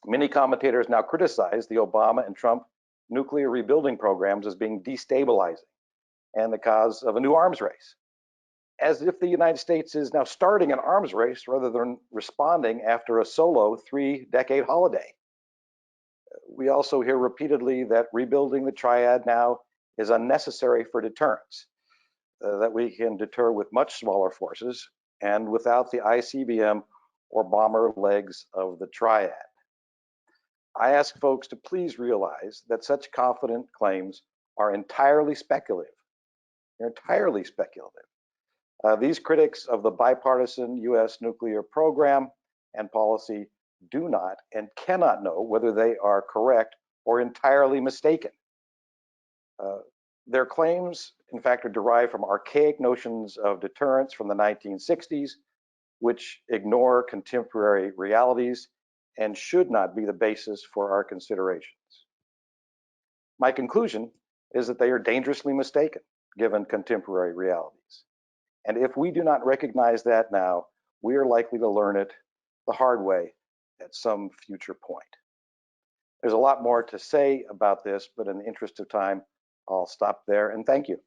many commentators now criticize the Obama and Trump nuclear rebuilding programs as being destabilizing and the cause of a new arms race, as if the United States is now starting an arms race rather than responding after a solo 3-decade holiday. We also hear repeatedly that rebuilding the triad now is unnecessary for deterrence, that we can deter with much smaller forces and without the ICBM or bomber legs of the triad. I ask folks to please realize that such confident claims are entirely speculative. They're entirely speculative. These critics of the bipartisan US nuclear program and policy do not and cannot know whether they are correct or entirely mistaken. Their claims, in fact, are derived from archaic notions of deterrence from the 1960s, which ignore contemporary realities and should not be the basis for our considerations. My conclusion is that they are dangerously mistaken, given contemporary realities. And if we do not recognize that now, we are likely to learn it the hard way at some future point. There's a lot more to say about this, but in the interest of time, I'll stop there and thank you.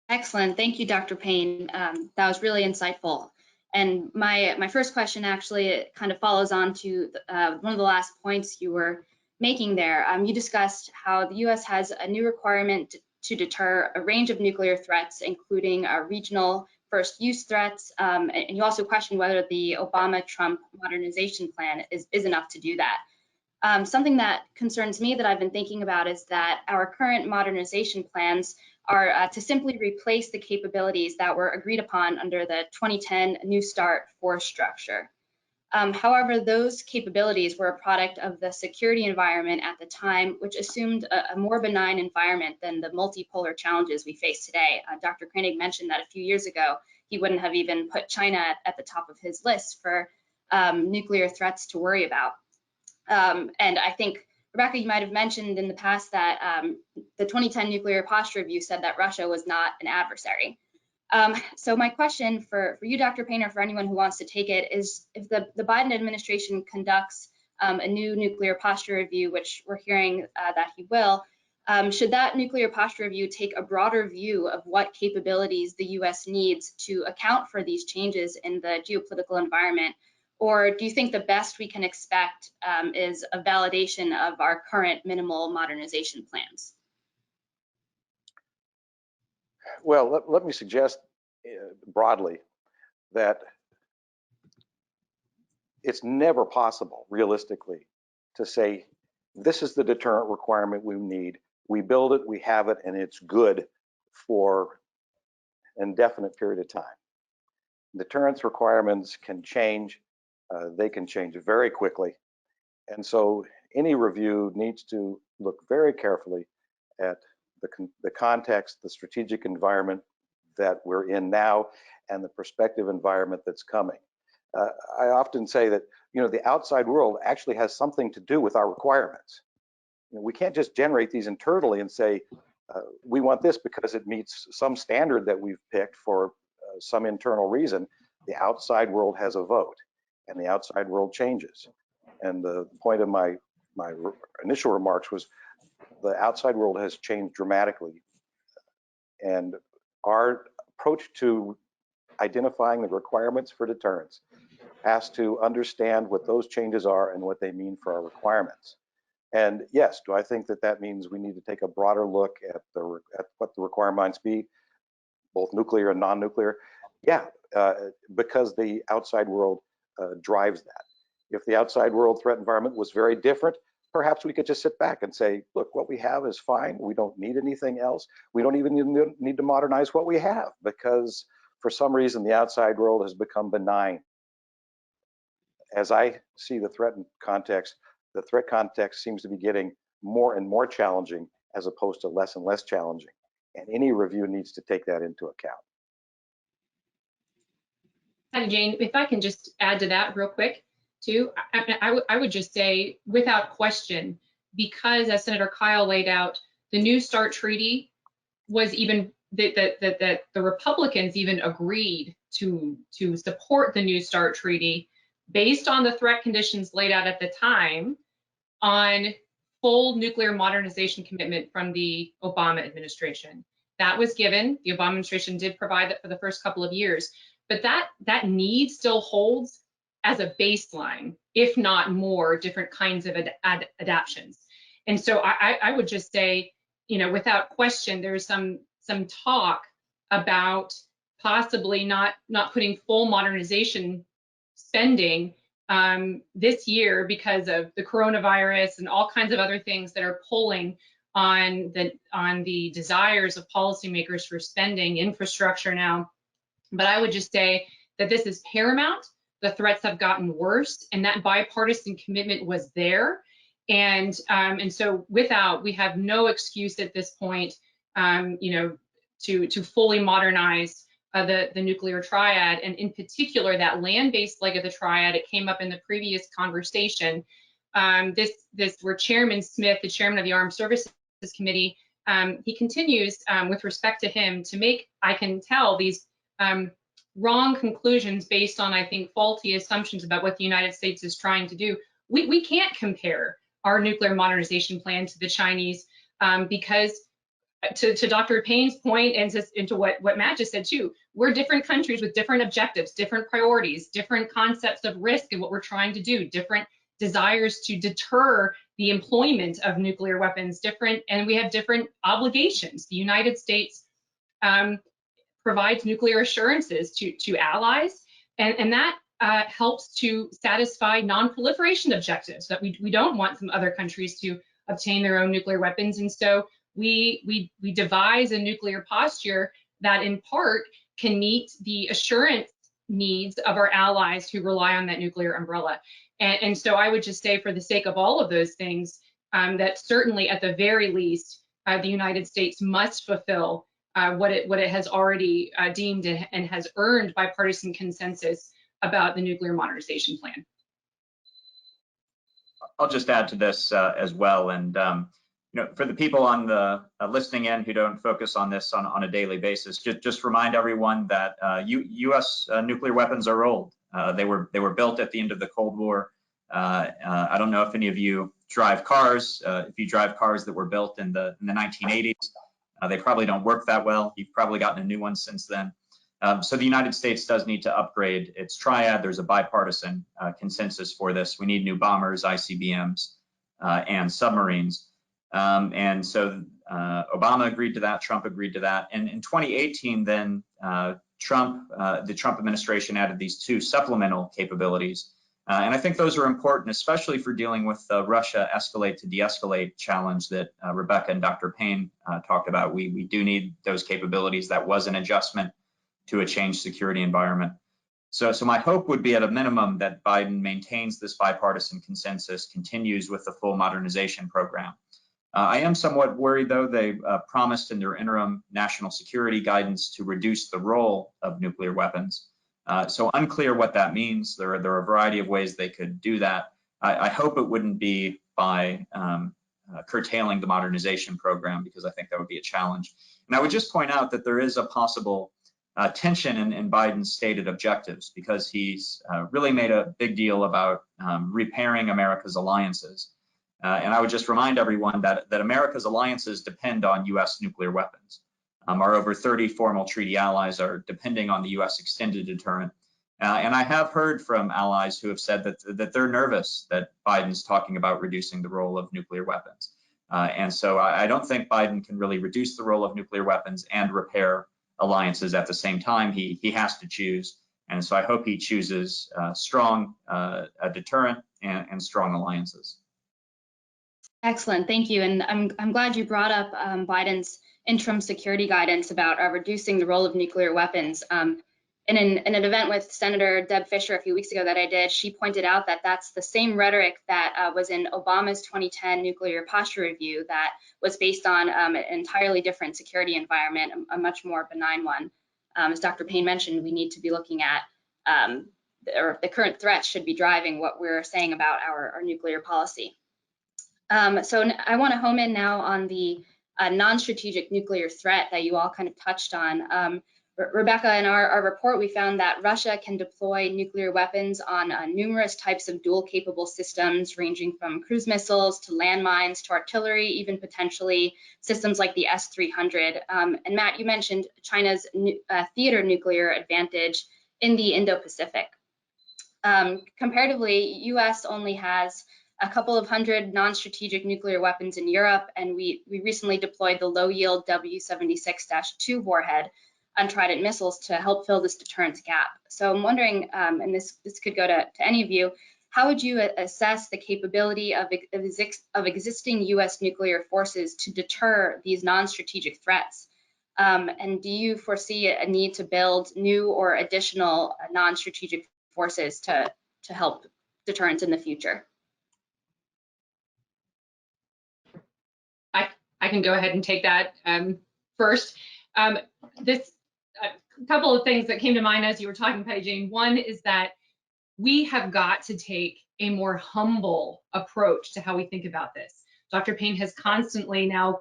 Excellent. Thank you, Dr. Payne. That was really insightful. And my first question actually kind of follows on to one of the last points you were making there. You discussed how the U.S. has a new requirement to deter a range of nuclear threats, including regional first use threats. And you also questioned whether the Obama-Trump modernization plan is enough to do that. Something that concerns me that I've been thinking about is that our current modernization plans are to simply replace the capabilities that were agreed upon under the 2010 New START force structure. However, those capabilities were a product of the security environment at the time, which assumed a more benign environment than the multipolar challenges we face today. Dr. Koenig mentioned that a few years ago, he wouldn't have even put China at the top of his list for nuclear threats to worry about. And I think, Rebecca, you might have mentioned in the past that the 2010 Nuclear Posture Review said that Russia was not an adversary. So my question for you, Dr. Payne, or for anyone who wants to take it, is if the Biden administration conducts a new nuclear posture review, which we're hearing that he will, should that nuclear posture review take a broader view of what capabilities the U.S. needs to account for these changes in the geopolitical environment? Or do you think the best we can expect is a validation of our current minimal modernization plans? Well, let me suggest broadly that it's never possible, realistically, to say, this is the deterrent requirement we need. We build it, we have it, and it's good for an indefinite period of time. Deterrence requirements can change. They can change very quickly. And so any review needs to look very carefully at the context, the strategic environment that we're in now, and the prospective environment that's coming. I often say that, the outside world actually has something to do with our requirements. We can't just generate these internally and say, we want this because it meets some standard that we've picked for some internal reason. The outside world has a vote, and the outside world changes. And the point of my initial remarks was the outside world has changed dramatically. And our approach to identifying the requirements for deterrence has to understand what those changes are and what they mean for our requirements. And yes, do I think that that means we need to take a broader look at what the requirements be, both nuclear and non-nuclear? Yeah, because the outside world drives that. If the outside world threat environment was very different, perhaps we could just sit back and say, look, what we have is fine. We don't need anything else. We don't even need to modernize what we have, because for some reason the outside world has become benign. As I see the threat context seems to be getting more and more challenging as opposed to less and less challenging. And any review needs to take that into account. Hi, Jane, if I can just add to that real quick, too. I would just say, without question, because as Senator Kyle laid out, the New START treaty was even that the Republicans even agreed to support the New START treaty based on the threat conditions laid out at the time on full nuclear modernization commitment from the Obama administration. That was given. The Obama administration did provide that for the first couple of years, but that need still holds as a baseline, if not more different kinds of adaptions. And so I would just say, without question, there's some talk about possibly not putting full modernization spending this year because of the coronavirus and all kinds of other things that are pulling on the desires of policymakers for spending infrastructure now. But I would just say that this is paramount. The threats have gotten worse, and that bipartisan commitment was there. And so we have no excuse at this point, to fully modernize the nuclear triad, and in particular that land-based leg of the triad. It came up in the previous conversation. This where Chairman Smith, the chairman of the Armed Services Committee, he continues with respect to him to make, I can tell, these wrong conclusions based on, I think, faulty assumptions about what the United States is trying to do. We can't compare our nuclear modernization plan to the Chinese, because to Dr. Payne's point, and to what Matt just said too, we're different countries with different objectives, different priorities, different concepts of risk and what we're trying to do, different desires to deter the employment of nuclear weapons, and we have different obligations. The United States provides nuclear assurances to allies, and that helps to satisfy non-proliferation objectives, that we don't want some other countries to obtain their own nuclear weapons. And so we devise a nuclear posture that in part can meet the assurance needs of our allies who rely on that nuclear umbrella. And so I would just say, for the sake of all of those things, that certainly at the very least, the United States must fulfill what it has already deemed and has earned bipartisan consensus about the nuclear modernization plan. I'll just add to this as well. And for the people on the listening in who don't focus on this on a daily basis, just remind everyone that U.S. nuclear weapons are old. They were built at the end of the Cold War. I don't know if any of you drive cars. If you drive cars that were built in the 1980s, they probably don't work that well. You've probably gotten a new one since then. So the United States does need to upgrade its triad. There's a bipartisan consensus for this. We need new bombers, ICBMs, and submarines. And so Obama agreed to that, Trump agreed to that. And in 2018, then the Trump administration added these two supplemental capabilities. And I think those are important, especially for dealing with the Russia escalate to de-escalate challenge that Rebecca and Dr. Payne talked about. We do need those capabilities. That was an adjustment to a changed security environment. So my hope would be, at a minimum, that Biden maintains this bipartisan consensus, continues with the full modernization program. I am somewhat worried, though. They promised in their interim national security guidance to reduce the role of nuclear weapons. So unclear what that means. There are a variety of ways they could do that. I hope it wouldn't be by curtailing the modernization program, because I think that would be a challenge. And I would just point out that there is a possible tension in Biden's stated objectives, because he's really made a big deal about repairing America's alliances. And I would just remind everyone that America's alliances depend on U.S. nuclear weapons. Our over 30 formal treaty allies are depending on the U.S. extended deterrent. And I have heard from allies who have said that they're nervous that Biden's talking about reducing the role of nuclear weapons. And so I don't think Biden can really reduce the role of nuclear weapons and repair alliances at the same time. He has to choose. And so I hope he chooses strong a deterrent and strong alliances. Excellent, thank you. And I'm glad you brought up Biden's interim security guidance about reducing the role of nuclear weapons. In an event with Senator Deb Fisher a few weeks ago that I did, she pointed out that that's the same rhetoric that was in Obama's 2010 nuclear posture review, that was based on an entirely different security environment, a much more benign one. As Dr. Payne mentioned, we need to be looking at, or the current threats should be driving what we're saying about our nuclear policy. So I want to home in now on the non-strategic nuclear threat that you all kind of touched on. Rebecca, in our report, we found that Russia can deploy nuclear weapons on numerous types of dual-capable systems, ranging from cruise missiles to landmines to artillery, even potentially systems like the S-300. And Matt, you mentioned China's theater nuclear advantage in the Indo-Pacific. Comparatively, U.S. only has a couple of hundred non-strategic nuclear weapons in Europe, and we recently deployed the low-yield W76-2 warhead untrident missiles to help fill this deterrence gap. So I'm wondering, and this could go to any of you, how would you assess the capability of existing U.S. nuclear forces to deter these non-strategic threats? And do you foresee a need to build new or additional non-strategic forces to help deterrence in the future? I can go ahead and take that first. This a couple of things that came to mind as you were talking, Patty Jane. One is that we have got to take a more humble approach to how we think about this. Dr. Payne has constantly now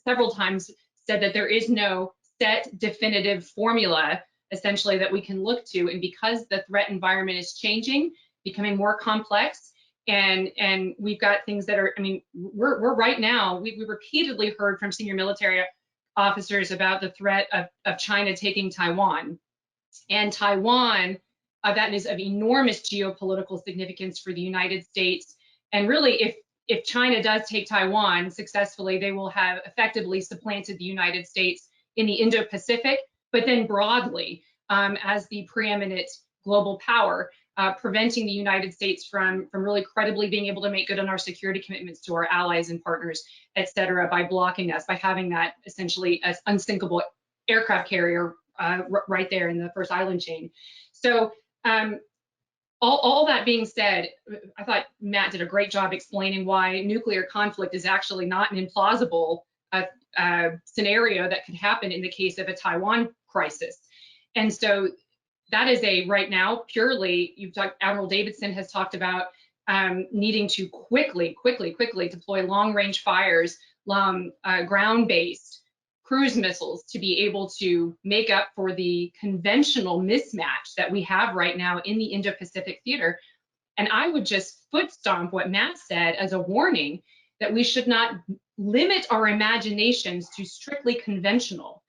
several times said that there is no set definitive formula essentially that we can look to. And because the threat environment is changing, becoming more complex, and we've got things that are, I mean, we're right now, we repeatedly heard from senior military officers about the threat of China taking Taiwan. And Taiwan, that is of enormous geopolitical significance for the United States. And really, if China does take Taiwan successfully, they will have effectively supplanted the United States in the Indo-Pacific, but then broadly as the preeminent global power, preventing the United States from really credibly being able to make good on our security commitments to our allies and partners, et cetera, by blocking us, by having that essentially as unsinkable aircraft carrier right there in the first island chain. So all that being said, I thought Matt did a great job explaining why nuclear conflict is actually not an implausible scenario that could happen in the case of a Taiwan crisis. And so that is a right now purely, you've talked, Admiral Davidson has talked about needing to quickly deploy long-range fires, ground-based cruise missiles to be able to make up for the conventional mismatch that we have right now in the Indo-Pacific theater. And I would just foot stomp what Matt said as a warning that we should not limit our imaginations to strictly conventional,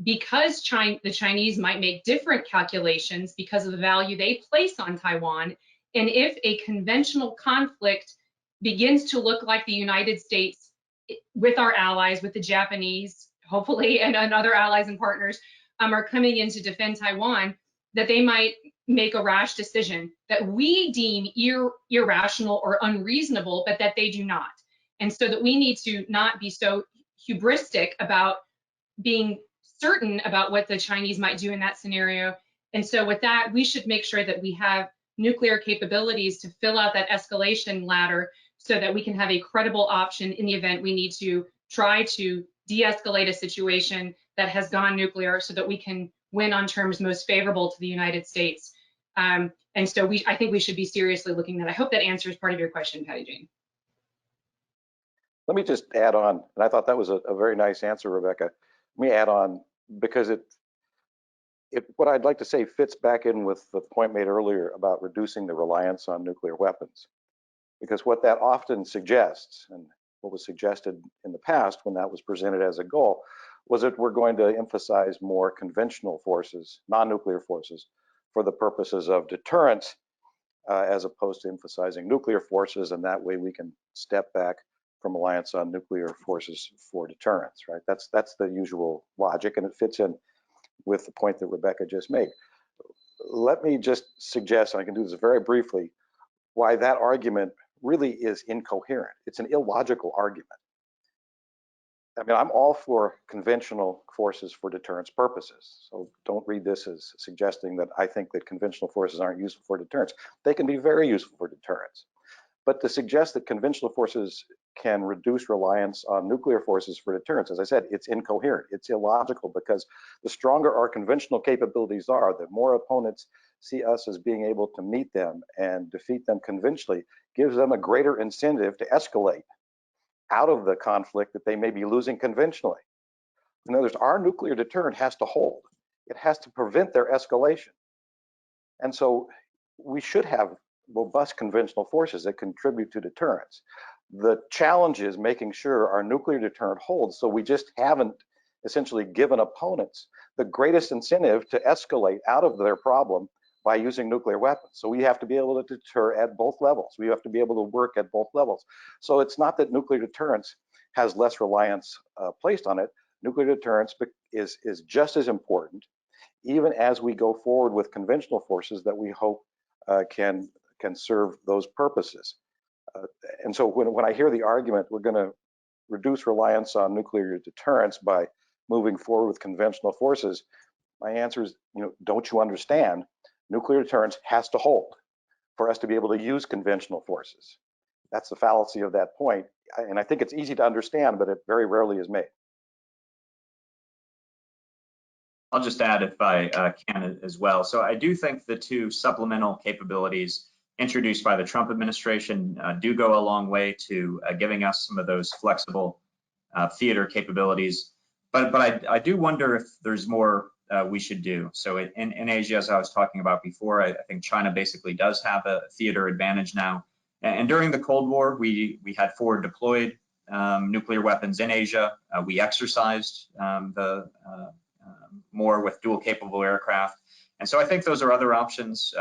because the Chinese might make different calculations because of the value they place on Taiwan. And if a conventional conflict begins to look like the United States with our allies, with the Japanese, hopefully, and other allies and partners are coming in to defend Taiwan, that they might make a rash decision that we deem irrational or unreasonable, but that they do not. And so that we need to not be so hubristic about being certain about what the Chinese might do in that scenario. And so with that, we should make sure that we have nuclear capabilities to fill out that escalation ladder so that we can have a credible option in the event we need to try to de-escalate a situation that has gone nuclear, so that we can win on terms most favorable to the United States. And so I think we should be seriously looking at that. I hope that answers part of your question, Patty Jane. Let me just add on, and I thought that was a very nice answer, Rebecca. Let me add on, because what I'd like to say fits back in with the point made earlier about reducing the reliance on nuclear weapons. Because what that often suggests, and what was suggested in the past when that was presented as a goal, was that we're going to emphasize more conventional forces, non-nuclear forces, for the purposes of deterrence, as opposed to emphasizing nuclear forces, and that way we can step back from reliance on nuclear forces for deterrence, right? That's the usual logic, and it fits in with the point that Rebecca just made. Let me just suggest, and I can do this very briefly, why that argument really is incoherent. It's an illogical argument. I mean, I'm all for conventional forces for deterrence purposes. So don't read this as suggesting that I think that conventional forces aren't useful for deterrence. They can be very useful for deterrence. But to suggest that conventional forces can reduce reliance on nuclear forces for deterrence, as I said, it's incoherent. It's illogical, because the stronger our conventional capabilities are, the more opponents see us as being able to meet them and defeat them conventionally, gives them a greater incentive to escalate out of the conflict that they may be losing conventionally. In other words, our nuclear deterrent has to hold. It has to prevent their escalation. And so we should have robust conventional forces that contribute to deterrence. The challenge is making sure our nuclear deterrent holds, so we just haven't essentially given opponents the greatest incentive to escalate out of their problem by using nuclear weapons. So we have to be able to deter at both levels. We have to be able to work at both levels. So it's not that nuclear deterrence has less reliance placed on it. Nuclear deterrence is just as important, even as we go forward with conventional forces that we hope can serve those purposes. And so when I hear the argument, we're going to reduce reliance on nuclear deterrence by moving forward with conventional forces, my answer is, don't you understand? Nuclear deterrence has to hold for us to be able to use conventional forces. that's the fallacy of that point. And I think it's easy to understand, but it very rarely is made. I'll just add if I can as well. So I do think the two supplemental capabilities introduced by the Trump administration do go a long way to giving us some of those flexible theater capabilities. But I do wonder if there's more we should do. So in Asia, as I was talking about before, I think China basically does have a theater advantage now. And during the Cold War, we had forward deployed nuclear weapons in Asia. We exercised more with dual capable aircraft. And so I think those are other options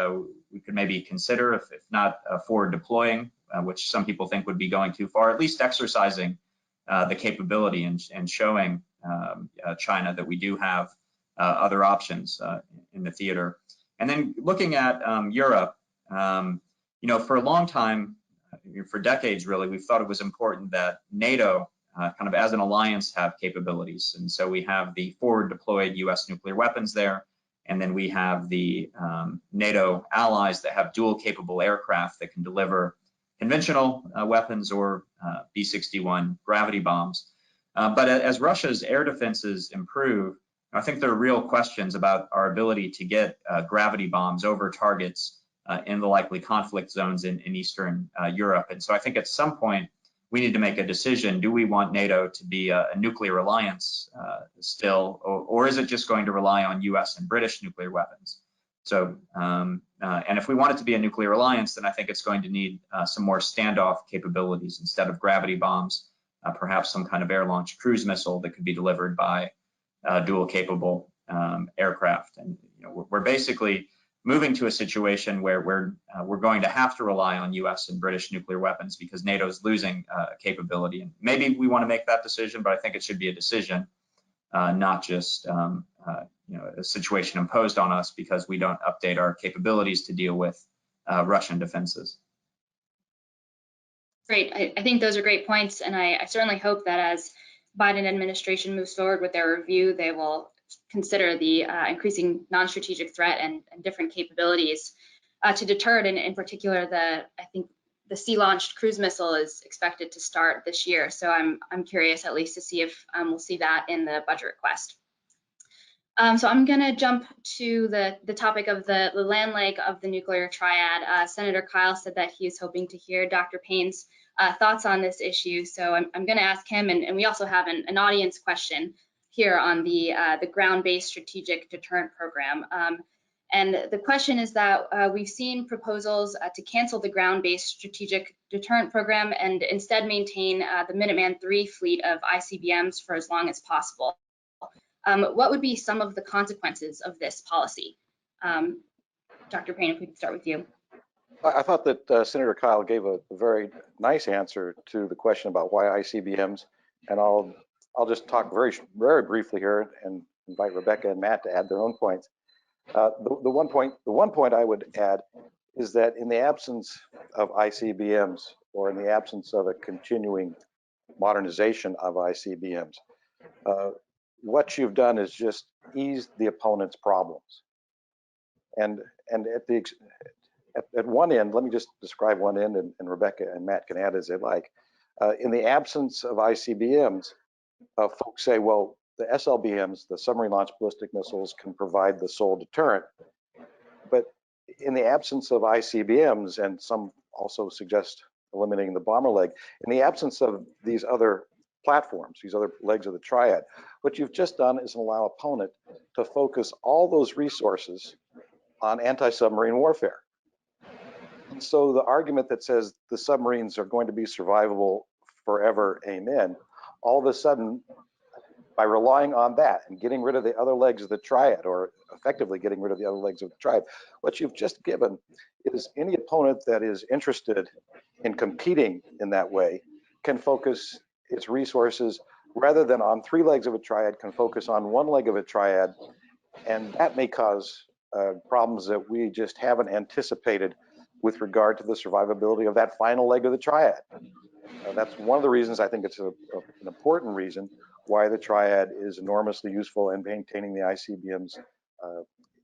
we could maybe consider, if not forward deploying, which some people think would be going too far, at least exercising the capability and showing China that we do have other options in the theater. And then looking at Europe, for a long time, for decades really, we've thought it was important that NATO kind of as an alliance have capabilities. And so we have the forward deployed US nuclear weapons there. And then we have the NATO allies that have dual capable aircraft that can deliver conventional weapons or B-61 gravity bombs. But as Russia's air defenses improve, I think there are real questions about our ability to get gravity bombs over targets in the likely conflict zones in Eastern Europe. And so I think at some point, we need to make a decision. Do we want NATO to be a nuclear alliance still, or is it just going to rely on US and British nuclear weapons? So, and if we want it to be a nuclear alliance, then I think it's going to need some more standoff capabilities instead of gravity bombs, perhaps some kind of air-launched cruise missile that could be delivered by dual capable aircraft. And we're basically moving to a situation where we're going to have to rely on US and British nuclear weapons because NATO's losing capability. And maybe we want to make that decision, but I think it should be a decision, not just a situation imposed on us because we don't update our capabilities to deal with Russian defenses. Great. I think those are great points, and I certainly hope that as Biden administration moves forward with their review, they will consider the increasing non-strategic threat and different capabilities to deter it. And in particular, I think the sea-launched cruise missile is expected to start this year. So I'm curious at least to see if we'll see that in the budget request. So I'm going to jump to the topic of the land leg of the nuclear triad. Senator Kyle said that he is hoping to hear Dr. Paynes' thoughts on this issue. So I'm going to ask him, and we also have an audience question here on the ground-based strategic deterrent program. And the question is that we've seen proposals to cancel the ground-based strategic deterrent program and instead maintain the Minuteman III fleet of ICBMs for as long as possible. What would be some of the consequences of this policy? Dr. Payne, if we could start with you. I thought that Senator Kyle gave a very nice answer to the question about why ICBMs, and I'll just talk very briefly here and invite Rebecca and Matt to add their own points. The one point I would add is that in the absence of ICBMs, or in the absence of a continuing modernization of ICBMs, what you've done is just ease the opponent's problems. And at one end, let me just describe one end, and Rebecca and Matt can add as they like. In the absence of ICBMs, folks say, well, the SLBMs, the submarine launched ballistic missiles, can provide the sole deterrent. But in the absence of ICBMs, and some also suggest eliminating the bomber leg, in the absence of these other platforms, these other legs of the triad, what you've just done is allow opponent to focus all those resources on anti-submarine warfare. And so the argument that says the submarines are going to be survivable forever, amen, all of a sudden, by relying on that and getting rid of the other legs of the triad, or effectively getting rid of the other legs of the triad, what you've just given is any opponent that is interested in competing in that way can focus its resources, rather than on three legs of a triad, can focus on one leg of a triad, and that may cause problems that we just haven't anticipated with regard to the survivability of that final leg of the triad. That's one of the reasons I think it's an important reason why the triad is enormously useful, and maintaining the ICBMs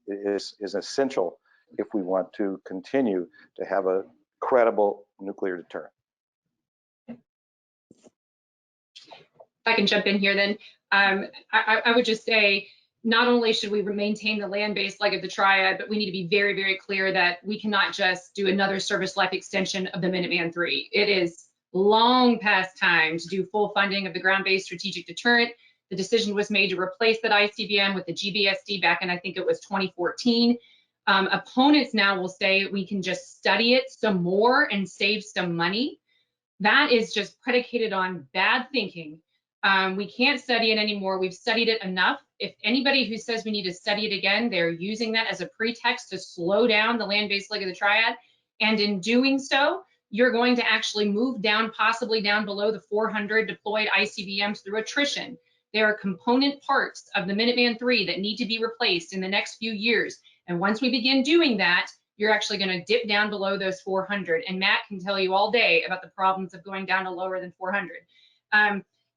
is essential if we want to continue to have a credible nuclear deterrent. I can jump in here then. I would just say, not only should we maintain the land-based leg of the triad, but we need to be very, very clear that we cannot just do another service life extension of the Minuteman III. It is long past time to do full funding of the ground-based strategic deterrent. The decision was made to replace that ICBM with the GBSD back in, I think it was 2014. Opponents now will say we can just study it some more and save some money. That is just predicated on bad thinking. We can't study it anymore. We've studied it enough. If anybody who says we need to study it again, they're using that as a pretext to slow down the land-based leg of the triad. And in doing so, you're going to actually move down, possibly down below the 400 deployed ICBMs through attrition. There are component parts of the Minuteman III that need to be replaced in the next few years. And once we begin doing that, you're actually going to dip down below those 400. And Matt can tell you all day about the problems of going down to lower than 400.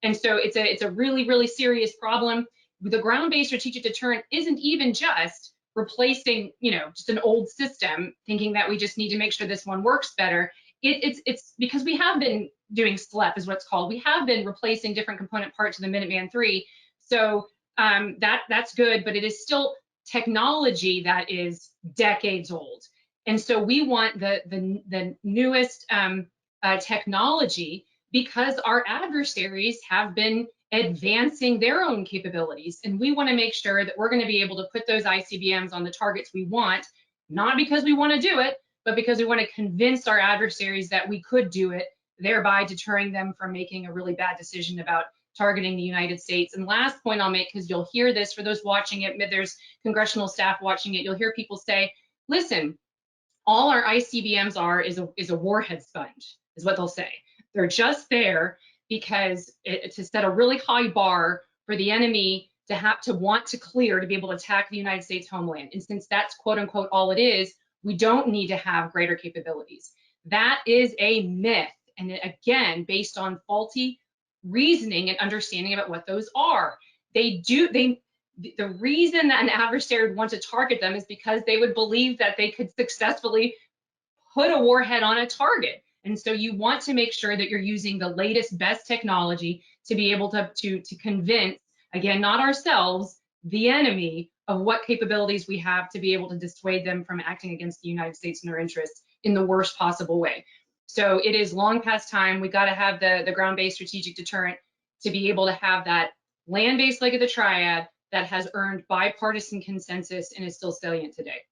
And so it's a really, really serious problem. The ground-based strategic deterrent isn't even just replacing, just an old system, thinking that we just need to make sure this one works better. It's because we have been doing SLEP, is what it's called. We have been replacing different component parts of the Minuteman III. So that's good, but it is still technology that is decades old. And so we want the newest technology, because our adversaries have been advancing their own capabilities. And we want to make sure that we're going to be able to put those ICBMs on the targets we want, not because we want to do it, but because we want to convince our adversaries that we could do it, thereby deterring them from making a really bad decision about targeting the United States. And last point I'll make, because you'll hear this for those watching it, there's congressional staff watching it, you'll hear people say, listen, all our ICBMs are is a warhead sponge, is what they'll say. They're just there because to set a really high bar for the enemy to have to want to clear to be able to attack the United States homeland. And since that's quote unquote all it is, we don't need to have greater capabilities. That is a myth. And again, based on faulty reasoning and understanding about what those are. The reason that an adversary would want to target them is because they would believe that they could successfully put a warhead on a target. And so you want to make sure that you're using the latest, best technology to be able to convince, again, not ourselves, the enemy of what capabilities we have to be able to dissuade them from acting against the United States and their interests in the worst possible way. So it is long past time. We got to have the ground-based strategic deterrent to be able to have that land-based leg of the triad that has earned bipartisan consensus and is still salient today.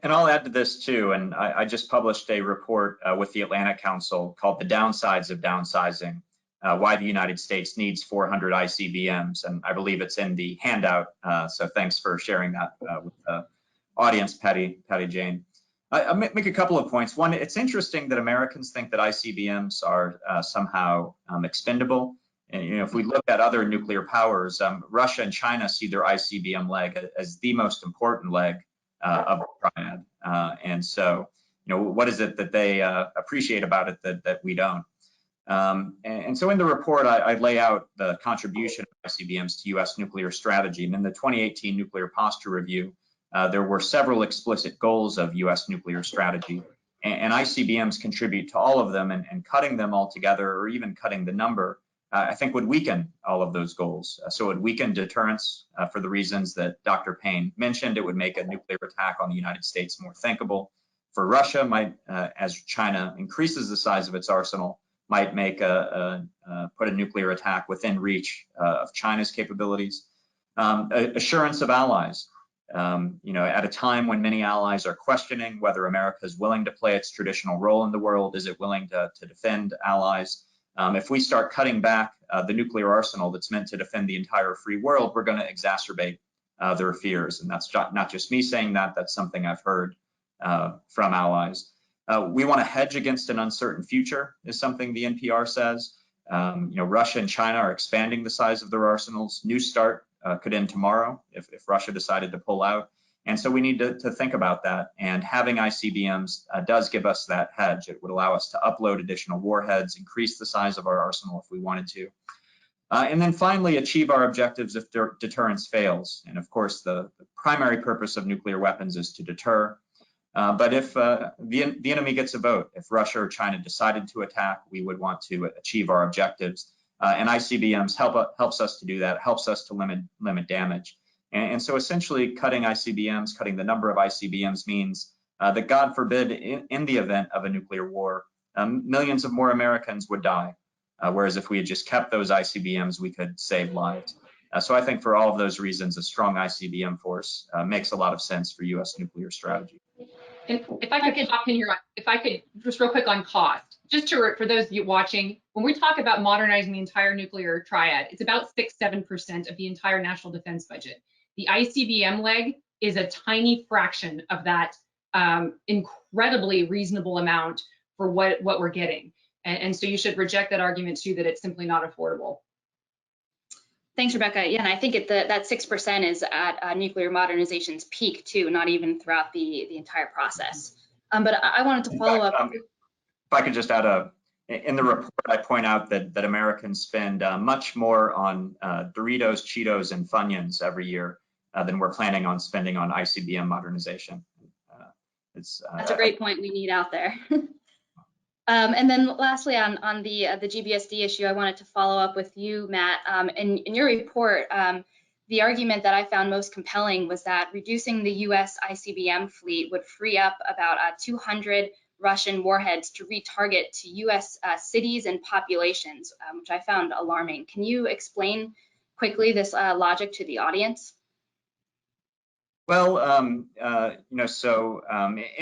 And I'll add to this too, and I just published a report with the Atlantic Council called The Downsides of Downsizing, Why the United States Needs 400 ICBMs, and I believe it's in the handout, so thanks for sharing that with the audience, Patty Jane. I'll make a couple of points. One, it's interesting that Americans think that ICBMs are somehow expendable. And if we look at other nuclear powers, Russia and China see their ICBM leg as the most important leg of the triad. And so, what is it that they appreciate about it that we don't? And so in the report, I lay out the contribution of ICBMs to U.S. nuclear strategy. And in the 2018 Nuclear Posture Review, there were several explicit goals of U.S. nuclear strategy, and ICBMs contribute to all of them, and cutting them all together, or even cutting the number, I think would weaken all of those goals. So it would weaken deterrence for the reasons that Dr. Payne mentioned. It would make a nuclear attack on the United States more thinkable. For Russia, as China increases the size of its arsenal, might make put a nuclear attack within reach of China's capabilities. Assurance of allies. At a time when many allies are questioning whether America is willing to play its traditional role in the world, is it willing to defend allies? If we start cutting back the nuclear arsenal that's meant to defend the entire free world, we're going to exacerbate their fears. And that's not just me saying that, that's something I've heard from allies. We want to hedge against an uncertain future, is something the NPR says. Russia and China are expanding the size of their arsenals. New START could end tomorrow if Russia decided to pull out. And so we need to think about that. And having ICBMs does give us that hedge. It would allow us to upload additional warheads, increase the size of our arsenal if we wanted to. And then finally, achieve our objectives if deterrence fails. And of course, the primary purpose of nuclear weapons is to deter. But if the enemy gets a vote, if Russia or China decided to attack, we would want to achieve our objectives. And ICBMs helps us to do that, helps us to limit damage. And so essentially cutting ICBMs, cutting the number of ICBMs means that, God forbid, in the event of a nuclear war, millions of more Americans would die. Whereas if we had just kept those ICBMs, we could save lives. So I think for all of those reasons, a strong ICBM force makes a lot of sense for U.S. nuclear strategy. And if I could hop in here, if I could just real quick on cost, just to, for those of you watching, when we talk about modernizing the entire nuclear triad, it's about 6-7% of the entire national defense budget. The ICBM leg is a tiny fraction of that incredibly reasonable amount for what we're getting. And so you should reject that argument too, that it's simply not affordable. Thanks, Rebecca. Yeah, and I think that 6% is at nuclear modernization's peak too, not even throughout the entire process. But I wanted to follow up. If I could just add in the report, I point out that Americans spend much more on Doritos, Cheetos, and Funyuns every year than we're planning on spending on ICBM modernization. That's a great point we need out there. And then lastly, on the GBSD issue, I wanted to follow up with you, Matt. In your report, the argument that I found most compelling was that reducing the U.S. ICBM fleet would free up about 200 Russian warheads to retarget to U.S. Cities and populations, which I found alarming. Can you explain quickly this logic to the audience? Well, in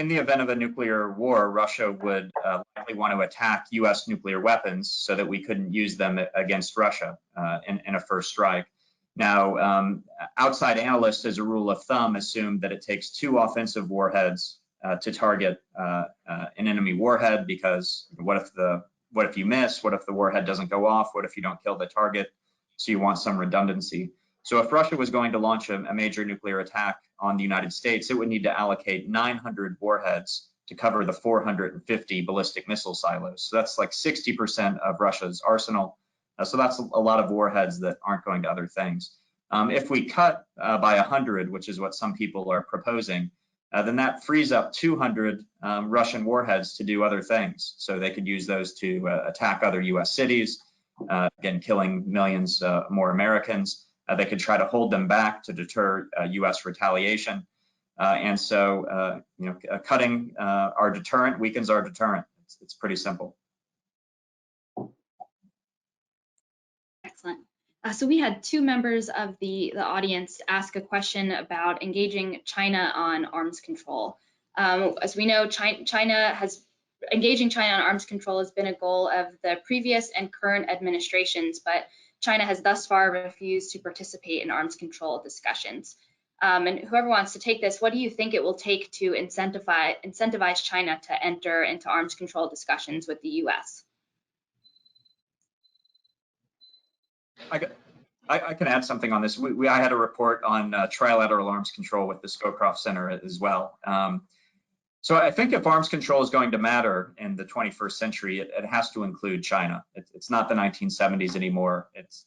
the event of a nuclear war, Russia would likely want to attack U.S. nuclear weapons so that we couldn't use them against Russia in a first strike. Now, outside analysts, as a rule of thumb, assume that it takes 2 offensive warheads to target an enemy warhead, because what if you miss? What if the warhead doesn't go off? What if you don't kill the target? So you want some redundancy. So if Russia was going to launch a major nuclear attack on the United States, it would need to allocate 900 warheads to cover the 450 ballistic missile silos. So that's like 60% of Russia's arsenal. So that's a lot of warheads that aren't going to other things. If we cut by 100, which is what some people are proposing, then that frees up 200 Russian warheads to do other things. So they could use those to attack other US cities, again, killing millions more Americans. They could try to hold them back to deter US retaliation. And so, cutting our deterrent weakens our deterrent. It's pretty simple. Excellent. So we had 2 members of the audience ask a question about engaging China on arms control. As we know, engaging China on arms control has been a goal of the previous and current administrations, but China has thus far refused to participate in arms control discussions. And whoever wants to take this, what do you think it will take to incentivize China to enter into arms control discussions with the US? I can add something on this. I had a report on trilateral arms control with the Scowcroft Center as well. So I think if arms control is going to matter in the 21st century, it has to include China. It's not the 1970s anymore. It's,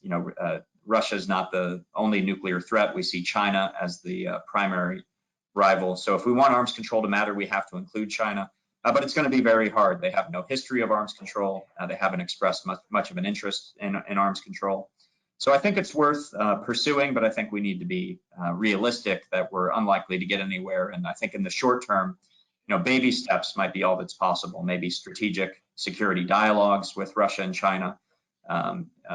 Russia's not the only nuclear threat. We see China as the primary rival. So if we want arms control to matter, we have to include China. But it's going to be very hard. They have no history of arms control. They haven't expressed much of an interest in arms control. So I think it's worth pursuing, but I think we need to be realistic that we're unlikely to get anywhere. And I think in the short term, baby steps might be all that's possible. Maybe strategic security dialogues with Russia and China.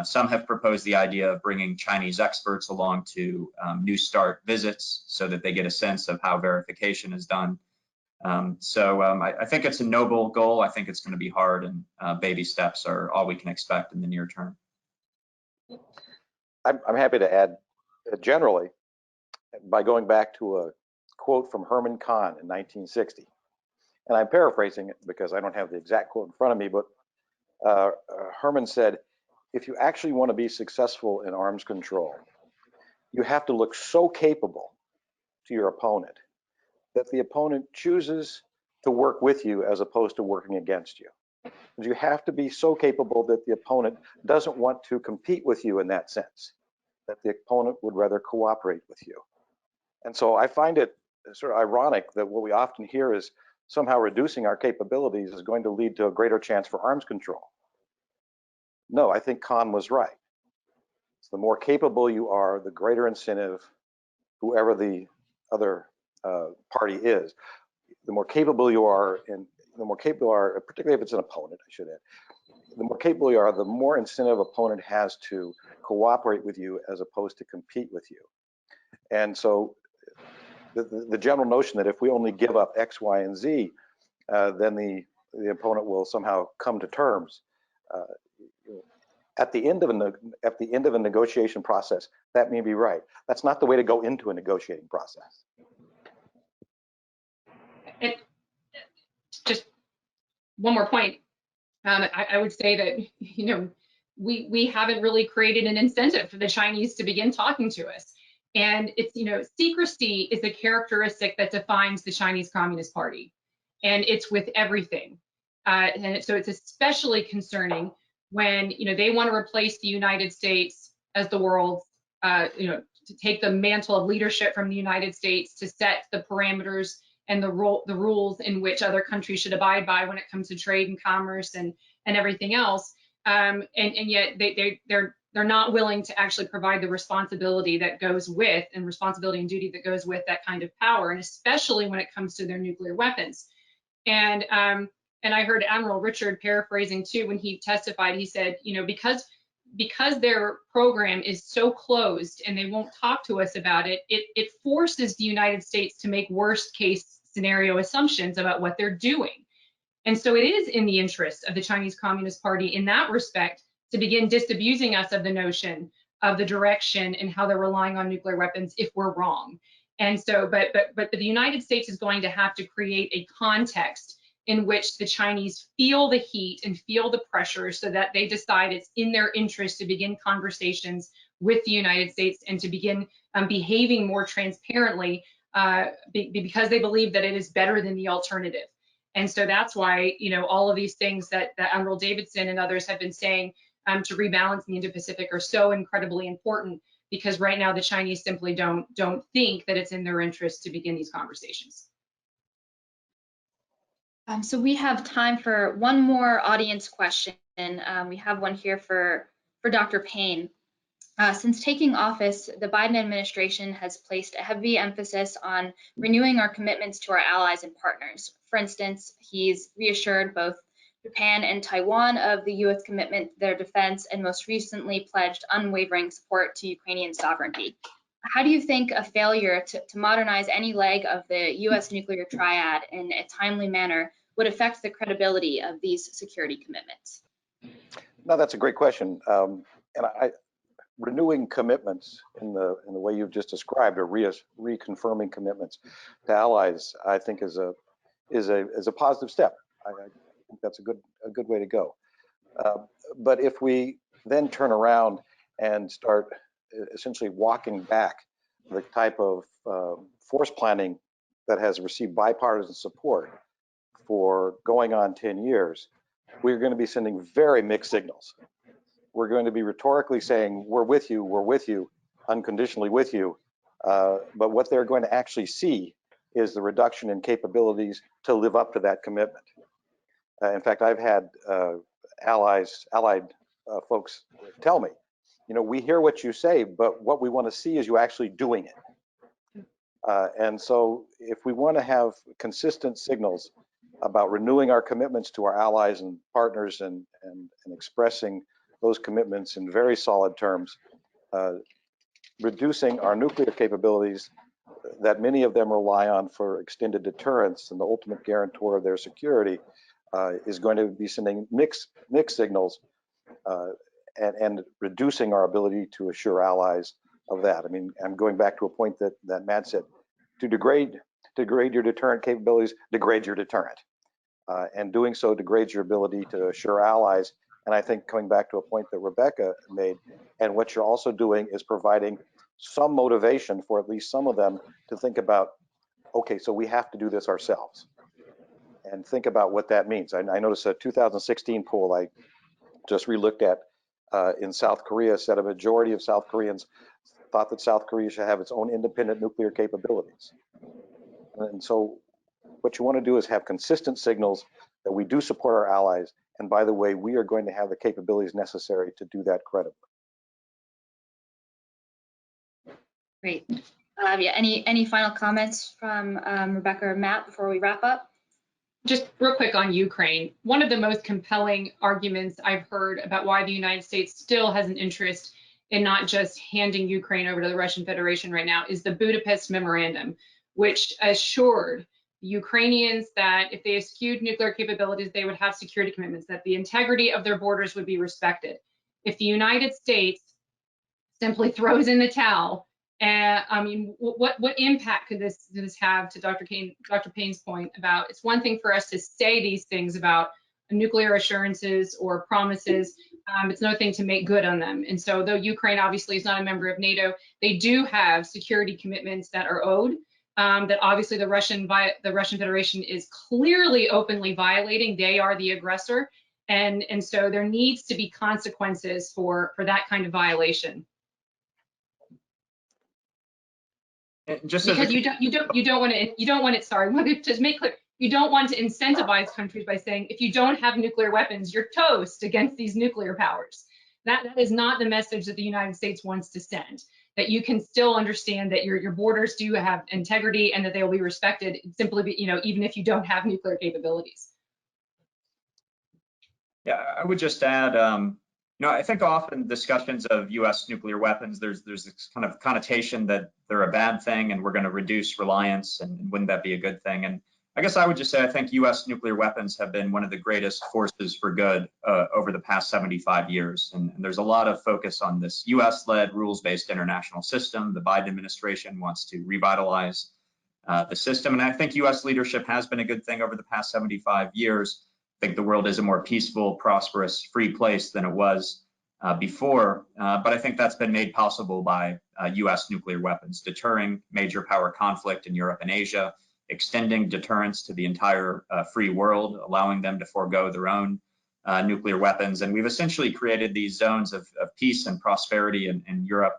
Some have proposed the idea of bringing Chinese experts along to New START visits so that they get a sense of how verification is done. I think it's a noble goal. I think it's going to be hard, and baby steps are all we can expect in the near term. I'm happy to add generally by going back to a quote from Herman Kahn in 1960. And I'm paraphrasing it because I don't have the exact quote in front of me, but Herman said, if you actually want to be successful in arms control, you have to look so capable to your opponent that the opponent chooses to work with you as opposed to working against you. You have to be so capable that the opponent doesn't want to compete with you in that sense, that the opponent would rather cooperate with you. And so I find it sort of ironic that what we often hear is somehow reducing our capabilities is going to lead to a greater chance for arms control. No, I think Kahn was right. So the more capable you are, the greater incentive, whoever the other party is, the more capable you are, and the more capable you are, particularly if it's an opponent, I should add, the more capable you are, the more incentive opponent has to cooperate with you as opposed to compete with you. And so the general notion that if we only give up X, Y, and Z, then the opponent will somehow come to terms. At the end of a negotiation process, that may be right. That's not the way to go into a negotiating process. Just one more point. I would say that we haven't really created an incentive for the Chinese to begin talking to us. And it's, secrecy is a characteristic that defines the Chinese Communist Party. And it's with everything. So it's especially concerning when, they want to replace the United States as the world's, to take the mantle of leadership from the United States to set the parameters and the rules in which other countries should abide by when it comes to trade and commerce and everything else. And yet they're not willing to actually provide the responsibility that goes with, and responsibility and duty that goes with that kind of power, and especially when it comes to their nuclear weapons. And I heard Admiral Richard paraphrasing too when he testified. He said, because their program is so closed and they won't talk to us about it, it forces the United States to make worst case scenario assumptions about what they're doing. And so it is in the interest of the Chinese Communist Party in that respect to begin disabusing us of the notion of the direction and how they're relying on nuclear weapons if we're wrong. And so, but the United States is going to have to create a context in which the Chinese feel the heat and feel the pressure so that they decide it's in their interest to begin conversations with the United States and to begin behaving more transparently because they believe that it is better than the alternative. And so that's why, all of these things that Admiral Davidson and others have been saying to rebalance the Indo-Pacific are so incredibly important, because right now the Chinese simply don't think that it's in their interest to begin these conversations. So we have time for one more audience question. We have one here for Dr. Payne. Since taking office, the Biden administration has placed a heavy emphasis on renewing our commitments to our allies and partners. For instance, he's reassured both Japan and Taiwan of the U.S. commitment to their defense, and most recently pledged unwavering support to Ukrainian sovereignty. How do you think a failure to modernize any leg of the U.S. nuclear triad in a timely manner would affect the credibility of these security commitments? No, that's a great question. And renewing commitments in the way you've just described, or reconfirming commitments to allies, I think is a positive step. I think that's a good way to go. But if we then turn around and start essentially walking back the type of force planning that has received bipartisan support for going on 10 years, we're going to be sending very mixed signals. We're going to be rhetorically saying, we're with you, unconditionally with you. But what they're going to actually see is the reduction in capabilities to live up to that commitment. In fact, I've had allied folks tell me, we hear what you say, but what we want to see is you actually doing it. And so if we want to have consistent signals about renewing our commitments to our allies and partners and expressing those commitments in very solid terms, reducing our nuclear capabilities that many of them rely on for extended deterrence and the ultimate guarantor of their security is going to be sending mixed signals and reducing our ability to assure allies of that. I mean, I'm going back to a point that Matt said, to degrade your deterrent capabilities, degrade your deterrent. And doing so degrades your ability to assure allies. And I think coming back to a point that Rebecca made, and what you're also doing is providing some motivation for at least some of them to think about, okay, so we have to do this ourselves. And think about what that means. I noticed a 2016 poll I just re-looked at in South Korea said a majority of South Koreans thought that South Korea should have its own independent nuclear capabilities. And so what you want to do is have consistent signals that we do support our allies. And by the way, we are going to have the capabilities necessary to do that credibly. Great. Yeah, any final comments from Rebecca or Matt before we wrap up? Just real quick on Ukraine. One of the most compelling arguments I've heard about why the United States still has an interest in not just handing Ukraine over to the Russian Federation right now is the Budapest Memorandum, which assured the Ukrainians that if they eschewed nuclear capabilities, they would have security commitments, that the integrity of their borders would be respected. If the United States simply throws in the towel, I mean, what impact could this have, to Dr. Payne's point about, it's one thing for us to say these things about nuclear assurances or promises. It's another thing to make good on them. And so though Ukraine obviously is not a member of NATO, they do have security commitments that are owed, that obviously the Russian Federation is clearly openly violating. They are the aggressor. And so there needs to be consequences for that kind of violation. Just because you don't want to, sorry, let me just make clear, you don't want to incentivize countries by saying, if you don't have nuclear weapons, you're toast against these nuclear powers. That is not the message that the United States wants to send, that you can still understand that your borders do have integrity and that they will be respected simply, even if you don't have nuclear capabilities. Yeah, I would just add, I think often discussions of U.S. nuclear weapons, there's this kind of connotation that they're a bad thing and we're going to reduce reliance, and wouldn't that be a good thing? And I guess I would just say I think U.S. nuclear weapons have been one of the greatest forces for good over the past 75 years. And there's a lot of focus on this U.S.-led rules-based international system. The Biden administration wants to revitalize the system. And I think U.S. leadership has been a good thing over the past 75 years. I think the world is a more peaceful, prosperous, free place than it was before. But I think that's been made possible by U.S. nuclear weapons, deterring major power conflict in Europe and Asia, extending deterrence to the entire free world, allowing them to forego their own nuclear weapons. And we've essentially created these zones of peace and prosperity in Europe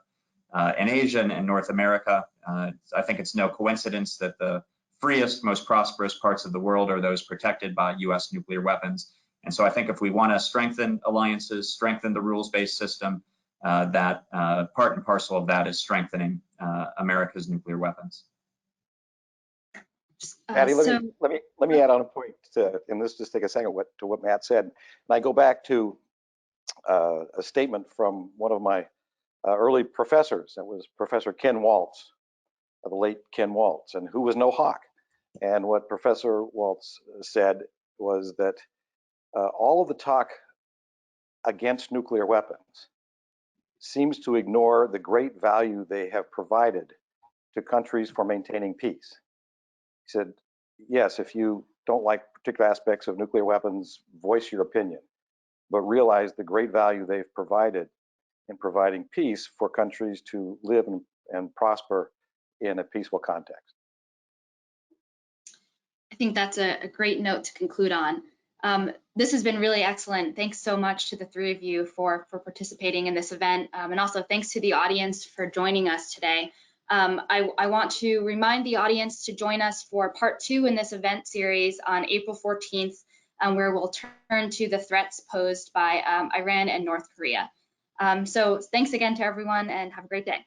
and Asia and North America. I think it's no coincidence that the freest, most prosperous parts of the world are those protected by U.S. nuclear weapons. And so I think if we want to strengthen alliances, strengthen the rules-based system, that part and parcel of that is strengthening America's nuclear weapons. Patty, let me add on a point, and this just take a second to what Matt said. And I go back to a statement from one of my early professors. It was Professor Ken Waltz, the late Ken Waltz, and who was no hawk. And what Professor Waltz said was that all of the talk against nuclear weapons seems to ignore the great value they have provided to countries for maintaining peace. He said, yes, if you don't like particular aspects of nuclear weapons, voice your opinion, but realize the great value they've provided in providing peace for countries to live and prosper in a peaceful context. I think that's a great note to conclude on. This has been really excellent. Thanks so much to the three of you for participating in this event, and also thanks to the audience for joining us today. I want to remind the audience to join us for part 2 in this event series on April 14th, where we'll turn to the threats posed by Iran and North Korea. So thanks again to everyone, and have a great day.